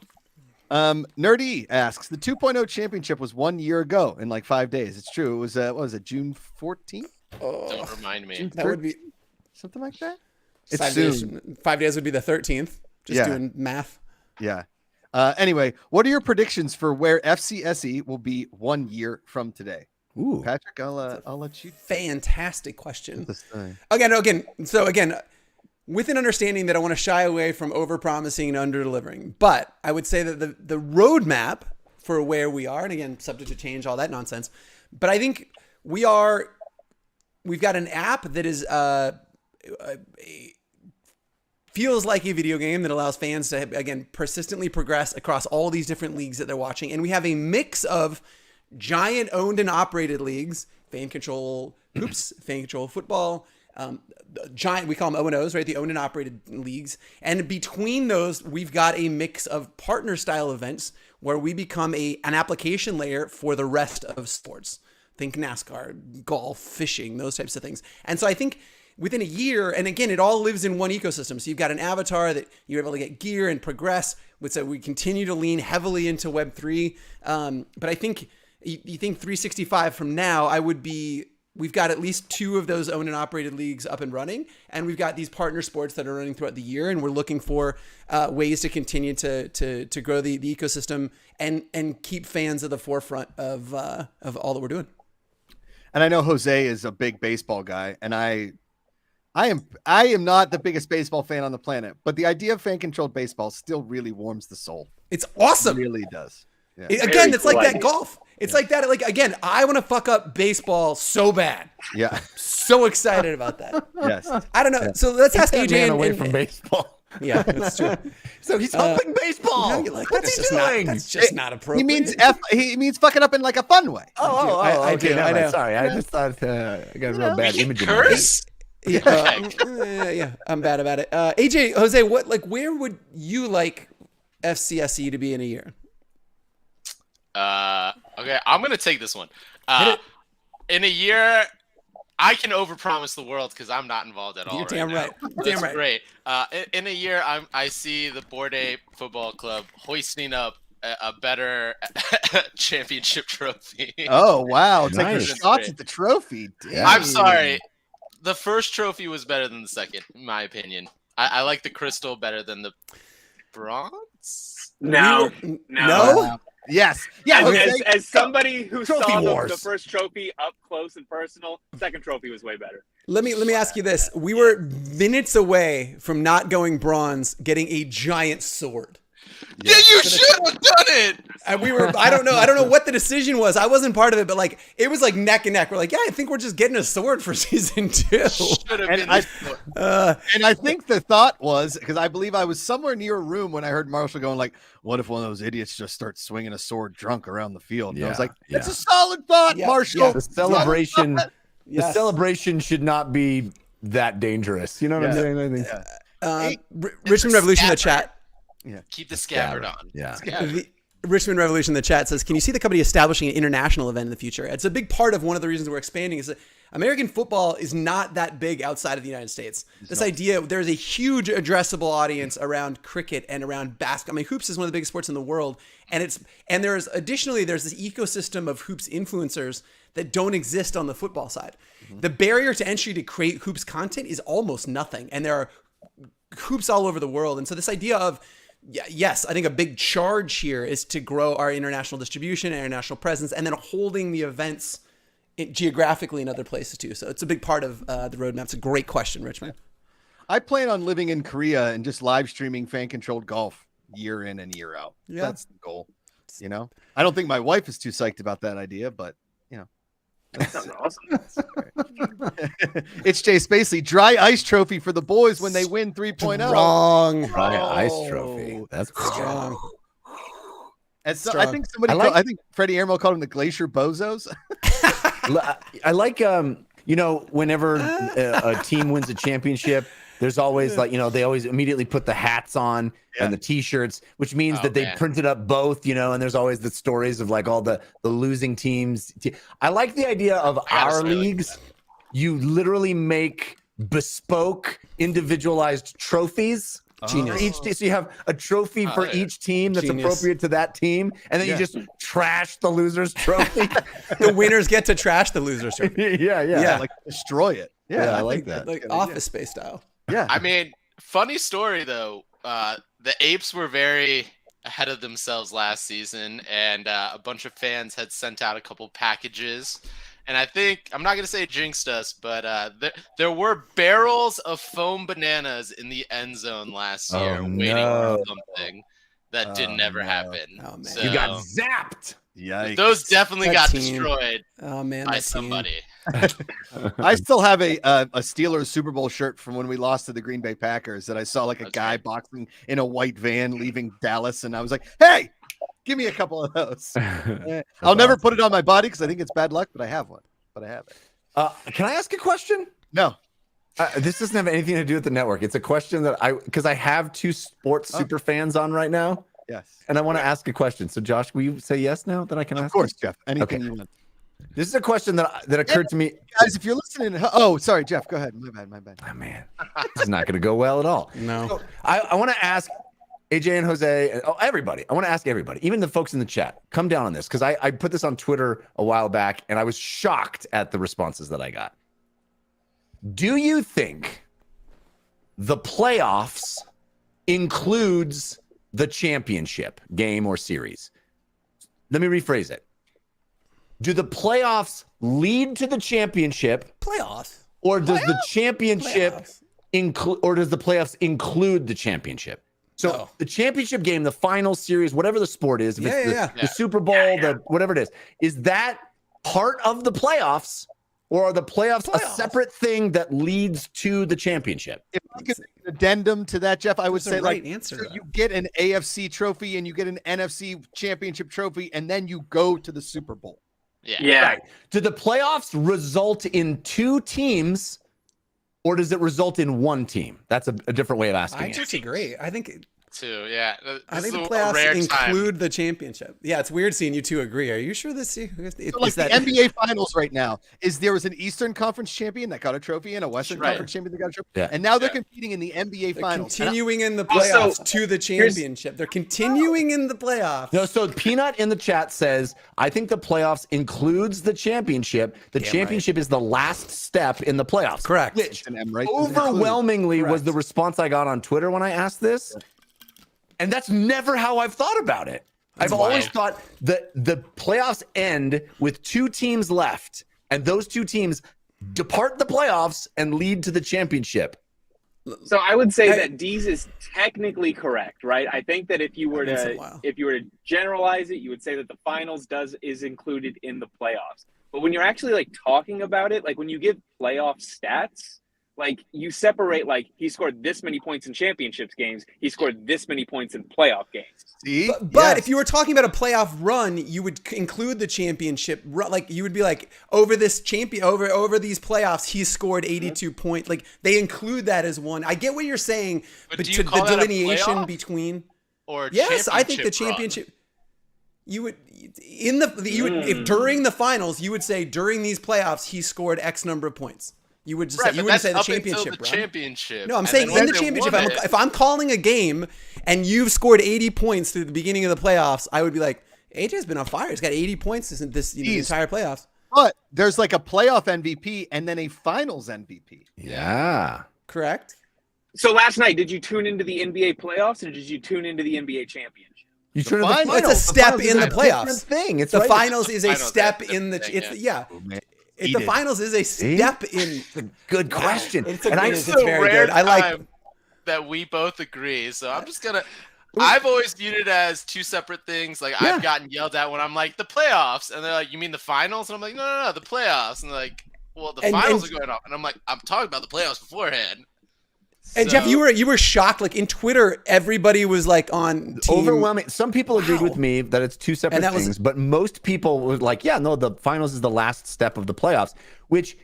Nerdy asks, the 2.0 championship was 1 year ago in like 5 days. It's true. It was what was it, June 14th? Don't remind me. That would be Something like that. It's 5 soon. days. 5 days would be the 13th. Just doing math. Yeah. Anyway, what are your predictions for where FCSE will be 1 year from today? Ooh. Patrick, I'll let you. Fantastic question. This thing. Again, with an understanding that I want to shy away from over promising and under delivering, but I would say that the roadmap for where we are, and again, subject to change, all that nonsense. But I think we've got an app that is feels like a video game that allows fans to, again, persistently progress across all these different leagues that they're watching. And we have a mix of giant owned and operated leagues, fan control hoops, fan control football, giant, we call them O&Os, right? The owned and operated leagues. And between those, we've got a mix of partner style events where we become an application layer for the rest of sports. Think NASCAR, golf, fishing, those types of things. And so I think within a year, and again, it all lives in one ecosystem. So you've got an avatar that you're able to get gear and progress. So we continue to lean heavily into Web3. But I think you think 365 from now, we've got at least 2 of those owned and operated leagues up and running. And we've got these partner sports that are running throughout the year. And we're looking for ways to continue to grow the ecosystem and keep fans at the forefront of all that we're doing. And I know Jose is a big baseball guy, and I am not the biggest baseball fan on the planet, but the idea of fan-controlled baseball still really warms the soul. It's awesome. It really does. Yeah. Again, it's like that golf. It's like that. Like, again, I want to fuck up baseball so bad. Yeah. So excited about that. Yes. I don't know. So let's ask AJ away from baseball. Yeah, that's true. So he's humping baseball. You know, you're like, What's he doing? That's just not appropriate. He means fucking up in like a fun way. I okay, do. never I mind. know. Sorry, I just thought I got a real bad image. Curse? Yeah, I'm bad about it. AJ, Jose, where would you like FCSE to be in a year? Okay, I'm gonna take this one. In a year, I can overpromise the world because I'm not involved at all. You're damn right. That's great. In a year, I see the Board A Football Club hoisting up a better championship trophy. Oh wow! It's Nice. like your shots at the trophy. Damn. I'm sorry. The first trophy was better than the second, in my opinion. I like the crystal better than the bronze. No. Yes. As somebody who Trophy saw wars. the first trophy up close and personal, second trophy was way better. Let me ask you this: we were minutes away from not going bronze, getting a giant sword. Yeah, you should have done it. And I don't know what the decision was. I wasn't part of it, but like it was like neck and neck. We're like, yeah, I think we're just getting a sword for season 2. Should have been. And I think the thought was, because I believe I was somewhere near a room when I heard Marshall going like, what if one of those idiots just starts swinging a sword drunk around the field? And I was like, it's a solid thought, Marshall. Yeah. The celebration should not be that dangerous. You know what I'm saying? I think. Richmond Revolution in the chat. Yeah. Keep the scabbard on. Yeah. The Richmond Revolution in the chat says, can you see the company establishing an international event in the future? It's a big part of one of the reasons we're expanding is that American football is not that big outside of the United States. Idea, there's a huge addressable audience around cricket and around basketball. I mean, hoops is one of the biggest sports in the world. And there's this ecosystem of hoops influencers that don't exist on the football side. Mm-hmm. The barrier to entry to create hoops content is almost nothing. And there are hoops all over the world. And so this idea of, yes, I think a big charge here is to grow our international distribution, international presence, and then holding the events geographically in other places too. So it's a big part of the roadmap. It's a great question, Richmond. I plan on living in Korea and just live streaming fan-controlled golf year in and year out. Yeah. That's the goal. You know, I don't think my wife is too psyched about that idea, but you know, That's awesome. it's Jay Spacely. Dry ice trophy for the boys when they win 3.0. Wrong. Ice trophy. That's Strong. And so, I think I think Freddie Airmo called them the Glacier Bozos. I like whenever a team wins a championship, there's always they always immediately put the hats on and the t-shirts, which means that they printed up both, and there's always the stories of like all the losing teams. I like the idea of our leagues. You literally make bespoke individualized trophies. Genius. For each team. So you have a trophy for each team that's appropriate to that team, and then you just trash the loser's trophy. The winners get to trash the loser's trophy. Yeah. Like destroy it. Yeah, I like that. Like Office Space style. Yeah. I mean, funny story though. The Apes were very ahead of themselves last season, and a bunch of fans had sent out a couple packages. And I think, I'm not going to say it jinxed us, but there were barrels of foam bananas in the end zone last year waiting for something. that didn't ever happen. Oh, man. So, You got zapped. Yikes. those definitely That got team. destroyed Oh man, by that team. somebody. I still have a Steelers Super Bowl shirt from when we lost to the Green Bay Packers that I saw like a guy boxing in a white van leaving Dallas, and I was like, "Hey, give me a couple of those." I'll never put it on my body because I think it's bad luck, but I have one. But I have it. Can I ask a question? No. This doesn't have anything to do with the network. It's a question that because I have two sports super fans on right now. Yes. And I want to ask a question. So, Josh, will you say yes now that I can ask? Of course, Jeff. Anything you want. This is a question that occurred to me. Guys, if you're listening, oh, sorry, Jeff, go ahead. My bad. Oh, man, this is not going to go well at all. No. So I want to ask AJ and Jose, everybody. I want to ask everybody, even the folks in the chat, come down on this because I put this on Twitter a while back and I was shocked at the responses that I got. Do you think the playoffs includes the championship game or series? Let me rephrase it. Do the playoffs lead to the championship? Playoffs. Or does the championship or does the playoffs include the championship? So the championship game, the final series, whatever the sport is, if it's the Super Bowl, the whatever it is that part of the playoffs? Or are the playoffs a separate thing that leads to the championship? If I could make an addendum to that, Jeff, I would say answer you get an AFC trophy and you get an NFC championship trophy, and then you go to the Super Bowl. Yeah. Right. Do the playoffs result in two teams, or does it result in one team? That's a different way of asking. I disagree. I think Too, yeah. I think the playoffs include the championship. Yeah, it's weird seeing you two agree. Are you sure this is like the NBA Finals right now there was an Eastern Conference champion that got a trophy and a Western Conference champion that got a trophy, and now they're competing in the NBA Finals. Continuing in the playoffs to the championship. They're continuing in the playoffs. No, so Peanut in the chat says, I think the playoffs includes the championship. The championship is the last step in the playoffs. Correct. Which overwhelmingly was the response I got on Twitter when I asked this. And that's never how I've thought about it. I've always thought that the playoffs end with two teams left, and those two teams depart the playoffs and lead to the championship. So I would say that Dees is technically correct, right? I think that if you were to generalize it, you would say that the finals is included in the playoffs. But when you're actually like talking about it, like when you give playoff stats, like you separate, like he scored this many points in championships games, he scored this many points in playoff games. See? But if you were talking about a playoff run, you would include the championship run. Like you would be like, over this over these playoffs, he scored 82 points. Like they include that as one. I get what you're saying, but do you call the that a delineation playoff? between Or yes, I think the championship. You would if during the finals, you would say during these playoffs he scored X number of points. You would just say, you wouldn't say the championship. Championship. No, I'm saying in the championship. If I'm calling a game and you've scored 80 points through the beginning of the playoffs, I would be like, AJ's been on fire. He's got 80 points this entire playoffs. But there's like a playoff MVP and then a finals MVP. Yeah. Correct. So last night, did you tune into the NBA playoffs or did you tune into the NBA championship? You turn the It's a step in the playoffs. Thing. It's the right. finals is a Finals, step that's in the. thing, It's yeah. The finals is a step in. It's a good question. It's It's very good. I like that we both agree. So I'm just gonna. I've always viewed it as two separate things. Like I've gotten yelled at when I'm like the playoffs, and they're like, "You mean the finals?" And I'm like, "No, the playoffs." And they're like, "Well, the finals are going on," and I'm like, "I'm talking about the playoffs beforehand." And Jeff, you were shocked. Like in Twitter, everybody was like on team. Overwhelming. Some people agreed with me that it's two separate things, but most people were like, "Yeah, no, the finals is the last step of the playoffs," which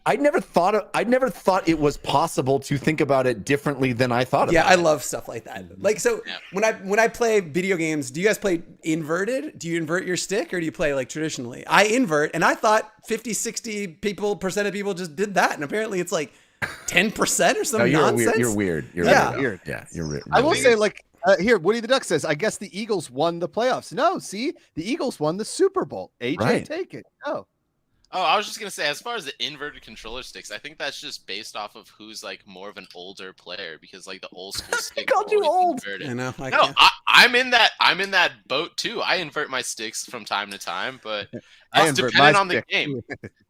I'd never thought it was possible to think about it differently than I thought about. Yeah, I love stuff like that. Like when I play video games, do you guys play inverted? Do you invert your stick or do you play like traditionally? I invert, and I thought 50-60% of people just did that, and apparently it's like 10% or some nonsense. You're weird. You're weird. Yeah, you're weird. I will say, like, here, Woody the Duck says, I guess the Eagles won the playoffs. No, see, the Eagles won the Super Bowl. AJ, take it. Oh, I was just gonna say, as far as the inverted controller sticks, I think that's just based off of who's like more of an older player, because like the old school sticks. called you old. Inverted. I know. I'm in that boat too. I invert my sticks from time to time, but I it's invert dependent my on the stick. game.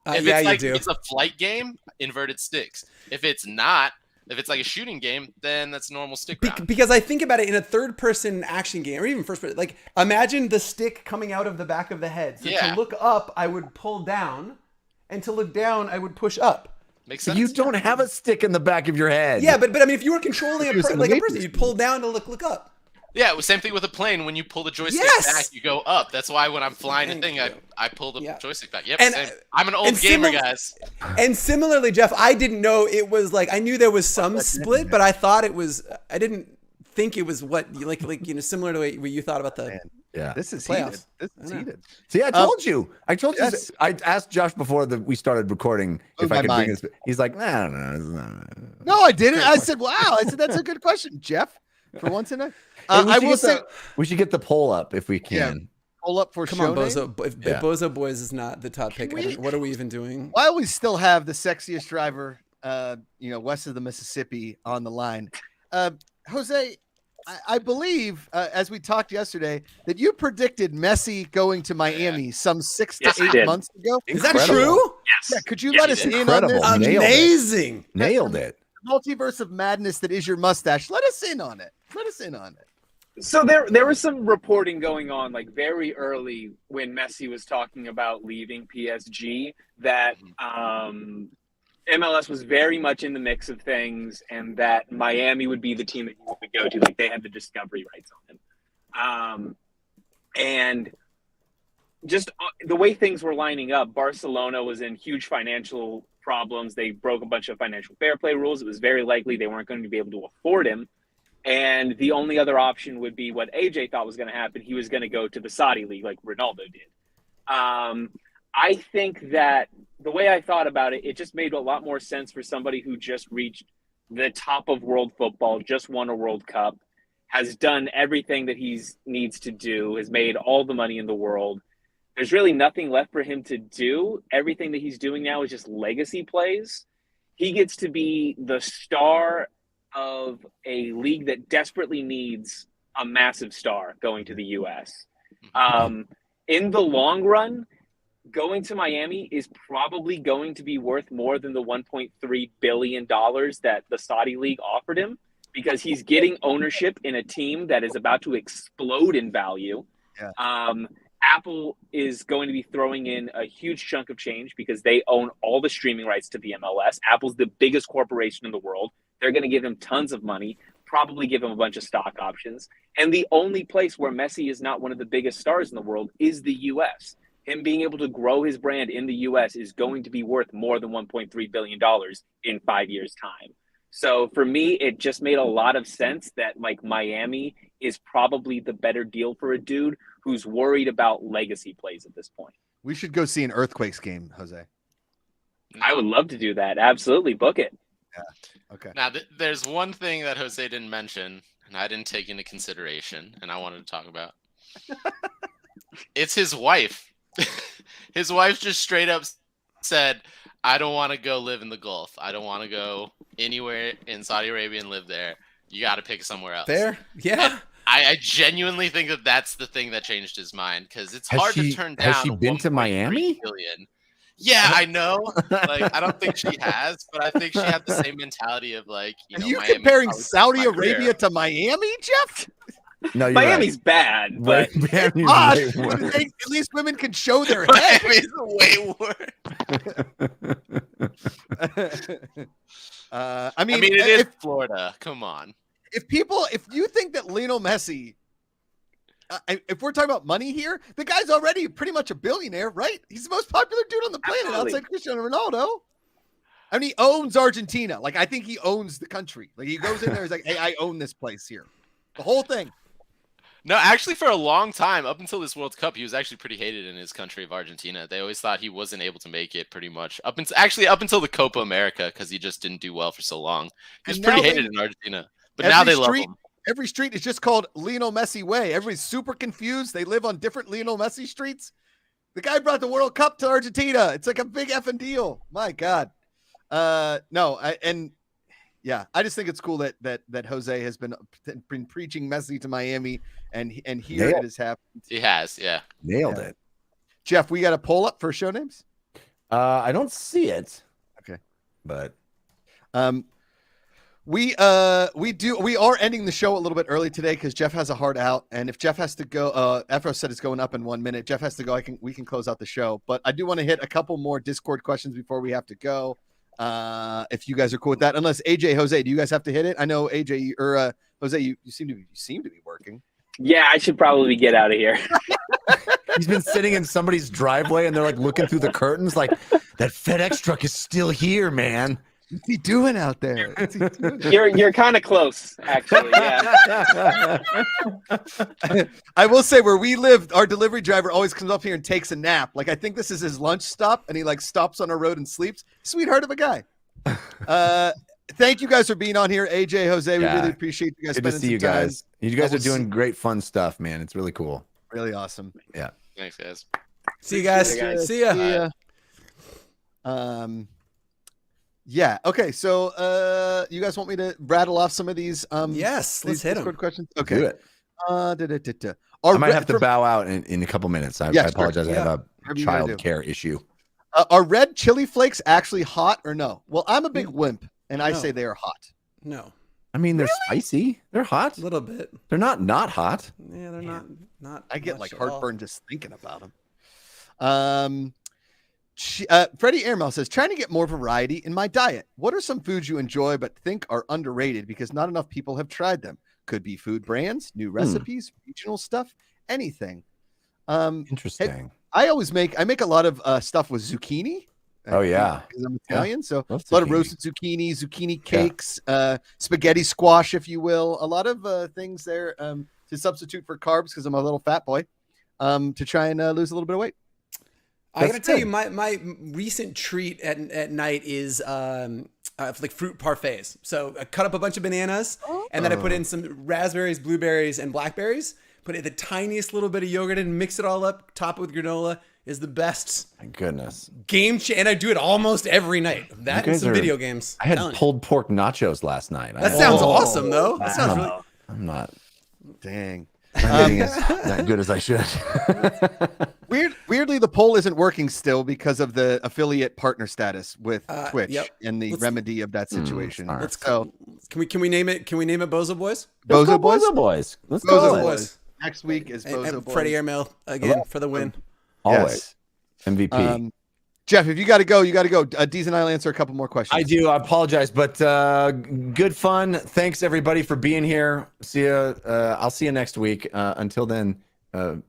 If Yeah, it's like you do. it's a flight game, inverted sticks. If it's not, If it's like a shooting game, then that's a normal stick round. Because I think about it in a third-person action game, or even first-person. Like, imagine the stick coming out of the back of the head. So to look up, I would pull down, and to look down, I would push up. Makes sense. You don't have a stick in the back of your head. Yeah, but I mean, if you were controlling a person, you'd pull down to look up. Yeah, it was same thing with a plane. When you pull the joystick back, you go up. That's why when I'm flying a thing, I pull the joystick back. Yep, same. I'm an old gamer, guys. And similarly, Jeff, I didn't know it was like, I knew there was some split, but I thought it was, I didn't think it was what, similar to what you thought about the This is playoffs. Heated. This is heated. See, I told you. Yes. I asked Josh before we started recording if I could bring this. He's like, nah, no, I didn't. I said, wow. I said, that's a good question, Jeff. For once in a I will say we should get the poll up if we can. Yeah, poll up for Come show on, Bozo. name. If Bozo Boys is not the top pick, what are we even doing? While we still have the sexiest driver, west of the Mississippi on the line, Jose, I believe, as we talked yesterday, that you predicted Messi going to Miami some 6 to 8 months ago. Is that true? Yes. Yeah, could you let us in on this? Amazing. Nailed it. Multiverse of madness that is your mustache. Let us in on it. So there was some reporting going on like very early when Messi was talking about leaving PSG that MLS was very much in the mix of things and that Miami would be the team that he would go to. Like they had the discovery rights on him. And just the way things were lining up, Barcelona was in huge financial problems. They broke a bunch of financial fair play rules. It was very likely they weren't going to be able to afford him. And the only other option would be what AJ thought was going to happen. He was going to go to the Saudi league like Ronaldo did. I think that the way I thought about it, it just made a lot more sense for somebody who just reached the top of world football, just won a World Cup, has done everything that he needs to do, has made all the money in the world. There's really nothing left for him to do. Everything that he's doing now is just legacy plays. He gets to be the star of a league that desperately needs a massive star going to the U.S. In the long run, going to Miami is probably going to be worth more than the $1.3 billion that the Saudi league offered him because he's getting ownership in a team that is about to explode in value. Yeah. Apple is going to be throwing in a huge chunk of change because they own all the streaming rights to the MLS. Apple's the biggest corporation in the world. They're going to give him tons of money, probably give him a bunch of stock options. And the only place where Messi is not one of the biggest stars in the world is the U.S. Him being able to grow his brand in the U.S. is going to be worth more than $1.3 billion in 5 years' time. So for me, it just made a lot of sense that like Miami is probably the better deal for a dude who's worried about legacy plays at this point. We should go see an Earthquakes game, Jose. I would love to do that. Absolutely. Book it. Yeah. Okay. Now, there's one thing that Jose didn't mention and I didn't take into consideration and I wanted to talk about. It's his wife. His wife just straight up said, I don't want to go live in the Gulf. I don't want to go anywhere in Saudi Arabia and live there. You got to pick somewhere else. Fair. Yeah. And I genuinely think that that's the thing that changed his mind because it's hard to turn down. Has she been to Miami? Billion. Yeah, I know. Like, I don't think she has, but I think she had the same mentality of like, Are you comparing Saudi Arabia to Miami, Jeff? No, Miami's bad, but at least women can show their head. Miami's way worse. I mean, it is Florida. Come on. If you think that Lionel Messi, if we're talking about money here, the guy's already pretty much a billionaire, right? He's the most popular dude on the planet outside Cristiano Ronaldo. I mean, he owns Argentina. Like, I think he owns the country. Like, he goes in there, he's like, hey, I own this place here. The whole thing. No, actually, for a long time, up until this World Cup, he was actually pretty hated in his country of Argentina. They always thought he wasn't able to make it pretty much. Up until the Copa America, because he just didn't do well for so long. He was pretty hated in Argentina. But now they love him. Every street is just called Lionel Messi Way. Everybody's super confused. They live on different Lionel Messi streets. The guy brought the World Cup to Argentina. It's like a big effing deal. My God. I just think it's cool that Jose has been preaching Messi to Miami, and here it has happened. He has, yeah. Nailed it. Jeff, we got a poll up for show names? I don't see it. Okay. But We are ending the show a little bit early today because Jeff has a hard out, and if Jeff has to go, Afro said it's going up in 1 minute. Jeff has to go. We can close out the show, but I do want to hit a couple more Discord questions before we have to go. If you guys are cool with that, unless AJ, Jose, do you guys have to hit it? I know AJ or Jose, you seem to be working. Yeah, I should probably get out of here. He's been sitting in somebody's driveway, and they're like looking through the curtains, like that FedEx truck is still here, man. What's he doing out there? You're kind of close, actually. Yeah. I will say where we live, our delivery driver always comes up here and takes a nap. Like I think this is his lunch stop, and he like stops on our road and sleeps. Sweetheart of a guy. Thank you guys for being on here, AJ, Jose. We really appreciate you guys. Good to see you guys. You guys are doing great, fun stuff, man. It's really cool. Really awesome. Yeah. Thanks, guys. See you guys. See ya. Yeah. Okay. So, you guys want me to rattle off some of these? Yes. Let's hit them. Questions. Okay. Do it. I might have to bow out in a couple minutes. I apologize. Sure. I have a child care issue. Are red chili flakes actually hot or no? Well, I'm a big wimp, and I say they are hot. No. I mean, they're spicy. They're hot. A little bit. They're not hot. Yeah, they're not. I get much like at all. heartburn just thinking about them. Freddie Airmail says, trying to get more variety in my diet. What are some foods you enjoy but think are underrated because not enough people have tried them? Could be food brands, new recipes, regional stuff, anything. Interesting. I make a lot of stuff with zucchini. Oh yeah, because I'm Italian, so Love a lot of zucchini. roasted zucchini cakes, spaghetti squash, if you will. A lot of things there to substitute for carbs because I'm a little fat boy. To try and lose a little bit of weight. I gotta tell you, my recent treat at night is like fruit parfaits. So I cut up a bunch of bananas, and then I put in some raspberries, blueberries, and blackberries. Put in the tiniest little bit of yogurt and mix it all up. Top it with granola. Is the best. My goodness. And I do it almost every night. That and some video games. I had pulled pork nachos last night. That sounds awesome, though. That sounds really. I'm not. Dang. I'm eating as good as I should. Weirdly, the poll isn't working still because of the affiliate partner status with Twitch and the remedy of that situation. Right. So Can we name it? Can we name it Bozo Boys? Bozo Boys? Bozo Boys. Let's Bozo go. Boys. Next week is Bozo And Boys. Freddie Airmail again for the win. Always. MVP. Jeff, if you got to go, you got to go. Dees and I'll answer a couple more questions. I do. I apologize, but good fun. Thanks everybody for being here. See you. I'll see you next week. Until then, power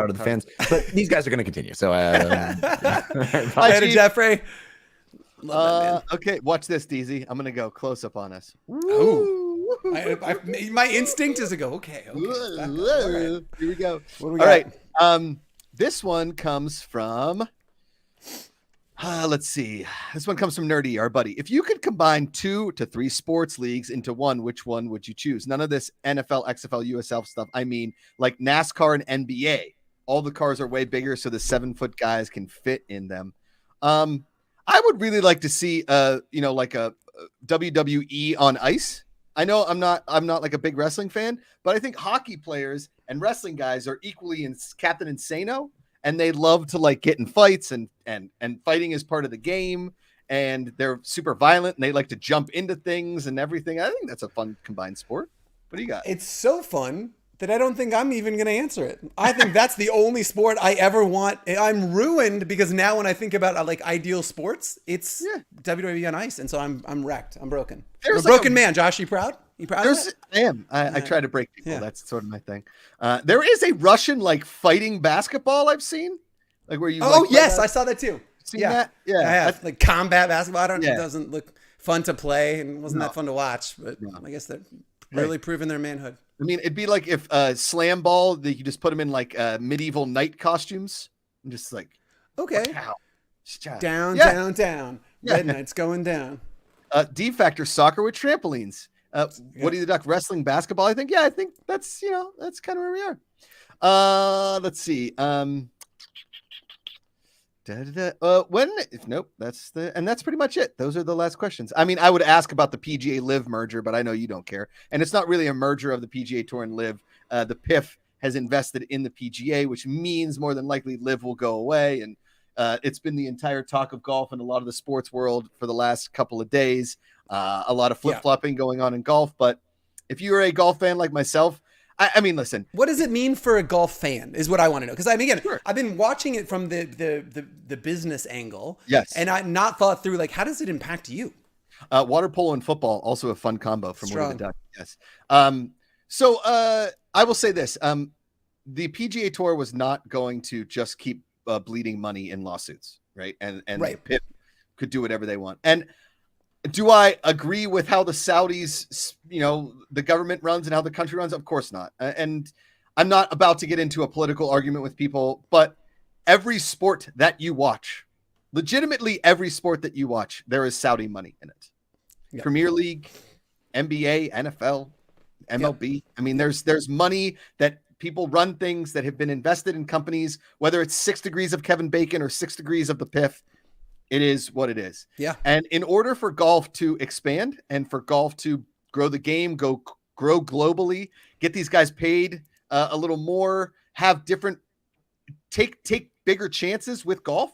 to the fans. But these guys are going to continue. So, Later, Jeffrey. Okay, watch this, Deezy. I'm gonna go close up on us. Ooh. My instinct is to go. Okay. All right. Here we go. What do we All got? right. This one comes from. Let's see. This one comes from Nerdy, our buddy. If you could combine 2 to 3 sports leagues into one, which one would you choose? None of this NFL, XFL, USL stuff. I mean, like NASCAR and NBA. All the cars are way bigger, so the 7-foot guys can fit in them. I would really like to see, like a WWE on ice. I know I'm not like a big wrestling fan, but I think hockey players and wrestling guys are equally Captain Insano. And they love to like get in fights and fighting is part of the game. And they're super violent and they like to jump into things and everything. I think that's a fun combined sport. What do you got? It's so fun that I don't think I'm even going to answer it. I think that's the only sport I ever want. I'm ruined because now when I think about like ideal sports, it's WWE on ice. And so I'm wrecked. I'm broken. I'm a broken man. Josh, you proud? You proud of that? I am. I try to break people. Yeah. That's sort of my thing. There is a Russian like fighting basketball I've seen. Like where you yes, I saw that too. Seen that? Yeah. I have. Like combat basketball. It doesn't look fun to play and wasn't that fun to watch, but I guess they're really proving their manhood. I mean, it'd be like if slam ball, you could just put them in like medieval knight costumes. I'm just like, okay. Down. Yeah. Red Knight's going down. D Factor soccer with trampolines. Woody the Duck wrestling basketball. I think that's that's kind of where we are. Let's see. That's pretty much it. Those are the last questions. I mean, I would ask about the PGA Live merger, but I know you don't care. And it's not really a merger of the PGA Tour and Live. The PIF has invested in the PGA, which means more than likely Live will go away. And It's been the entire talk of golf in a lot of the sports world for the last couple of days. A lot of flip-flopping going on in golf. But if you're a golf fan like myself, I mean, listen. What does it mean for a golf fan is what I want to know. Because I mean, again, I've been watching it from the business angle. Yes. And I've not thought through, like, how does it impact you? Water polo and football, also a fun combo from Winnie the Duck. Yes. So I will say this. The PGA Tour was not going to just keep bleeding money in lawsuits, right? And the PIP could do whatever they want. And do I agree with how the Saudis, the government runs and how the country runs? Of course not. And I'm not about to get into a political argument with people, but every sport that you watch, legitimately every sport that you watch, there is Saudi money in it. Yep. Premier League, NBA, NFL, MLB. Yep. I mean, there's money that people run things that have been invested in companies, whether it's 6 degrees of Kevin Bacon or 6 degrees of the PIF. It is what it is. Yeah. And in order for golf to expand and for golf to grow the game, grow globally, get these guys paid a little more, have different, take bigger chances with golf.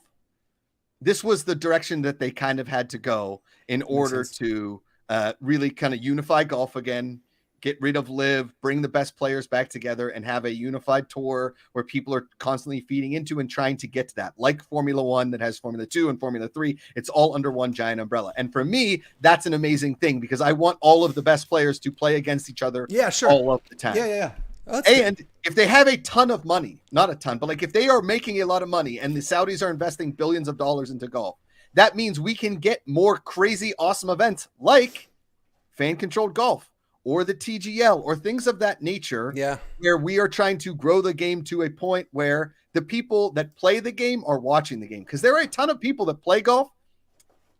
This was the direction that they kind of had to go in order to really kind of unify golf again, get rid of LIV, bring the best players back together, and have a unified tour where people are constantly feeding into and trying to get to that. Like Formula One that has Formula 2 and Formula 3, it's all under one giant umbrella. And for me, that's an amazing thing because I want all of the best players to play against each other all of the time. Yeah. Oh, and if they have a ton of money, not a ton, but like if they are making a lot of money and the Saudis are investing billions of dollars into golf, that means we can get more crazy, awesome events like fan-controlled golf or the TGL or things of that nature, where we are trying to grow the game to a point where the people that play the game are watching the game. Because there are a ton of people that play golf,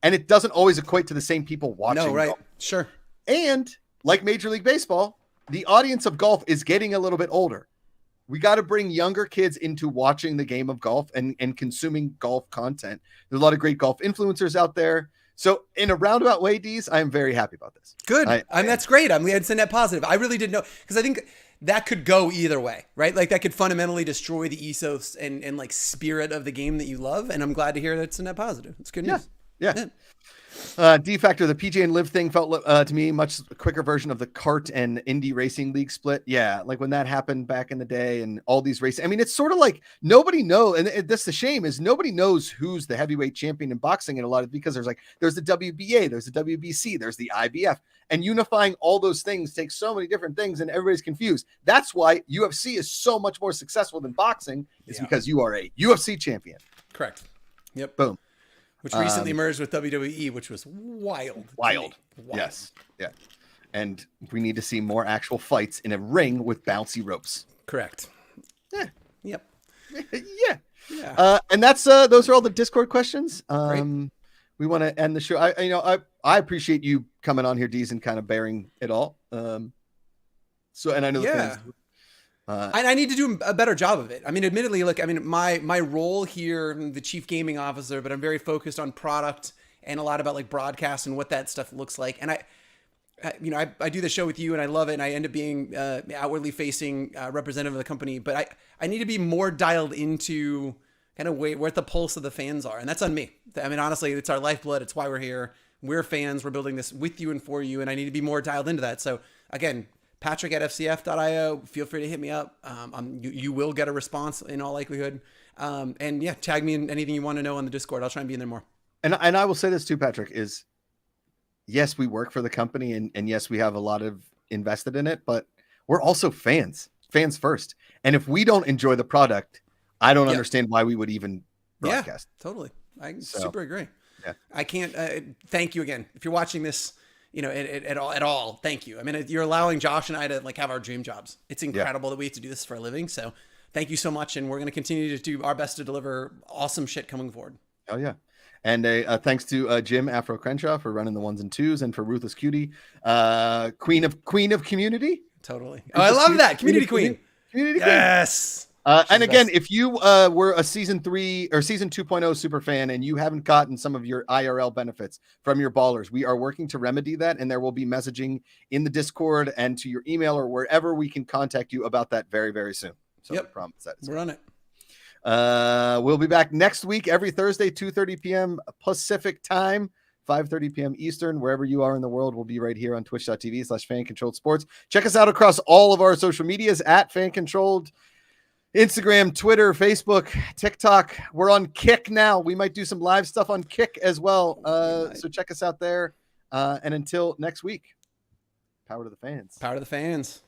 and it doesn't always equate to the same people watching golf. Sure. And like Major League Baseball, the audience of golf is getting a little bit older. We got to bring younger kids into watching the game of golf and consuming golf content. There's a lot of great golf influencers out there. So in a roundabout way, Dees, I am very happy about this. Good. That's great. I'm glad it's a net positive. I really didn't know, because I think that could go either way, right? Like that could fundamentally destroy the ethos and like spirit of the game that you love. And I'm glad to hear that it's a net positive. It's good news. Yeah. D Factor, the PGA and LIV thing felt to me much quicker version of the kart and indie racing league split. Yeah, like when that happened back in the day and all these races. I mean, it's sort of like nobody knows, and that's the shame, is nobody knows who's the heavyweight champion in boxing in a lot of, because there's the WBA, there's the WBC, there's the IBF, and unifying all those things takes so many different things and everybody's confused. That's why UFC is so much more successful than boxing, is because you are a UFC champion. Correct. Yep. Boom. Which recently merged with WWE, which was wild. Yes. Yeah. And we need to see more actual fights in a ring with bouncy ropes. Correct. Yeah. Yep. Yeah. And that's those are all the Discord questions. We want to end the show. I appreciate you coming on here, Dees, and kind of bearing it all. And I know the fans. And I need to do a better job of it. I mean, admittedly, my role here, I'm the chief gaming officer, but I'm very focused on product and a lot about like broadcast and what that stuff looks like. And I do the show with you and I love it. And I end up being outwardly facing representative of the company, but I need to be more dialed into kind of where the pulse of the fans are. And that's on me. I mean, honestly, it's our lifeblood. It's why we're here. We're fans. We're building this with you and for you. And I need to be more dialed into that. So again, Patrick at FCF.io. Feel free to hit me up. You will get a response in all likelihood. And tag me in anything you want to know on the Discord. I'll try and be in there more. And I will say this too, Patrick, is yes, we work for the company and yes, we have a lot of invested in it, but we're also fans first. And if we don't enjoy the product, I don't understand why we would even broadcast. Yeah, totally. I super agree. Yeah. I can't, thank you again. If you're watching this, at all, thank you. I mean, you're allowing Josh and I to like have our dream jobs. It's incredible that we have to do this for a living. So thank you so much. And we're going to continue to do our best to deliver awesome shit coming forward. Oh yeah. And thanks to Jim Afro Crenshaw for running the 1s and 2s, and for Ruthless Cutie, queen of community. Totally. Oh, I love that. Community queen. Yes. And again, if you were a season 3 or season 2.0 super fan and you haven't gotten some of your IRL benefits from your ballers, we are working to remedy that. And there will be messaging in the Discord and to your email or wherever we can contact you about that very, very soon. So I promise that. We're on it. We'll be back next week, every Thursday, 2:30 p.m. Pacific time, 5:30 p.m. Eastern. Wherever you are in the world, we'll be right here on twitch.tv/fan-controlled-sports. Check us out across all of our social medias at fan-controlled. Instagram, Twitter, Facebook, TikTok. We're on Kick now. We might do some live stuff on Kick as well. So check us out there. And until next week, power to the fans. Power to the fans.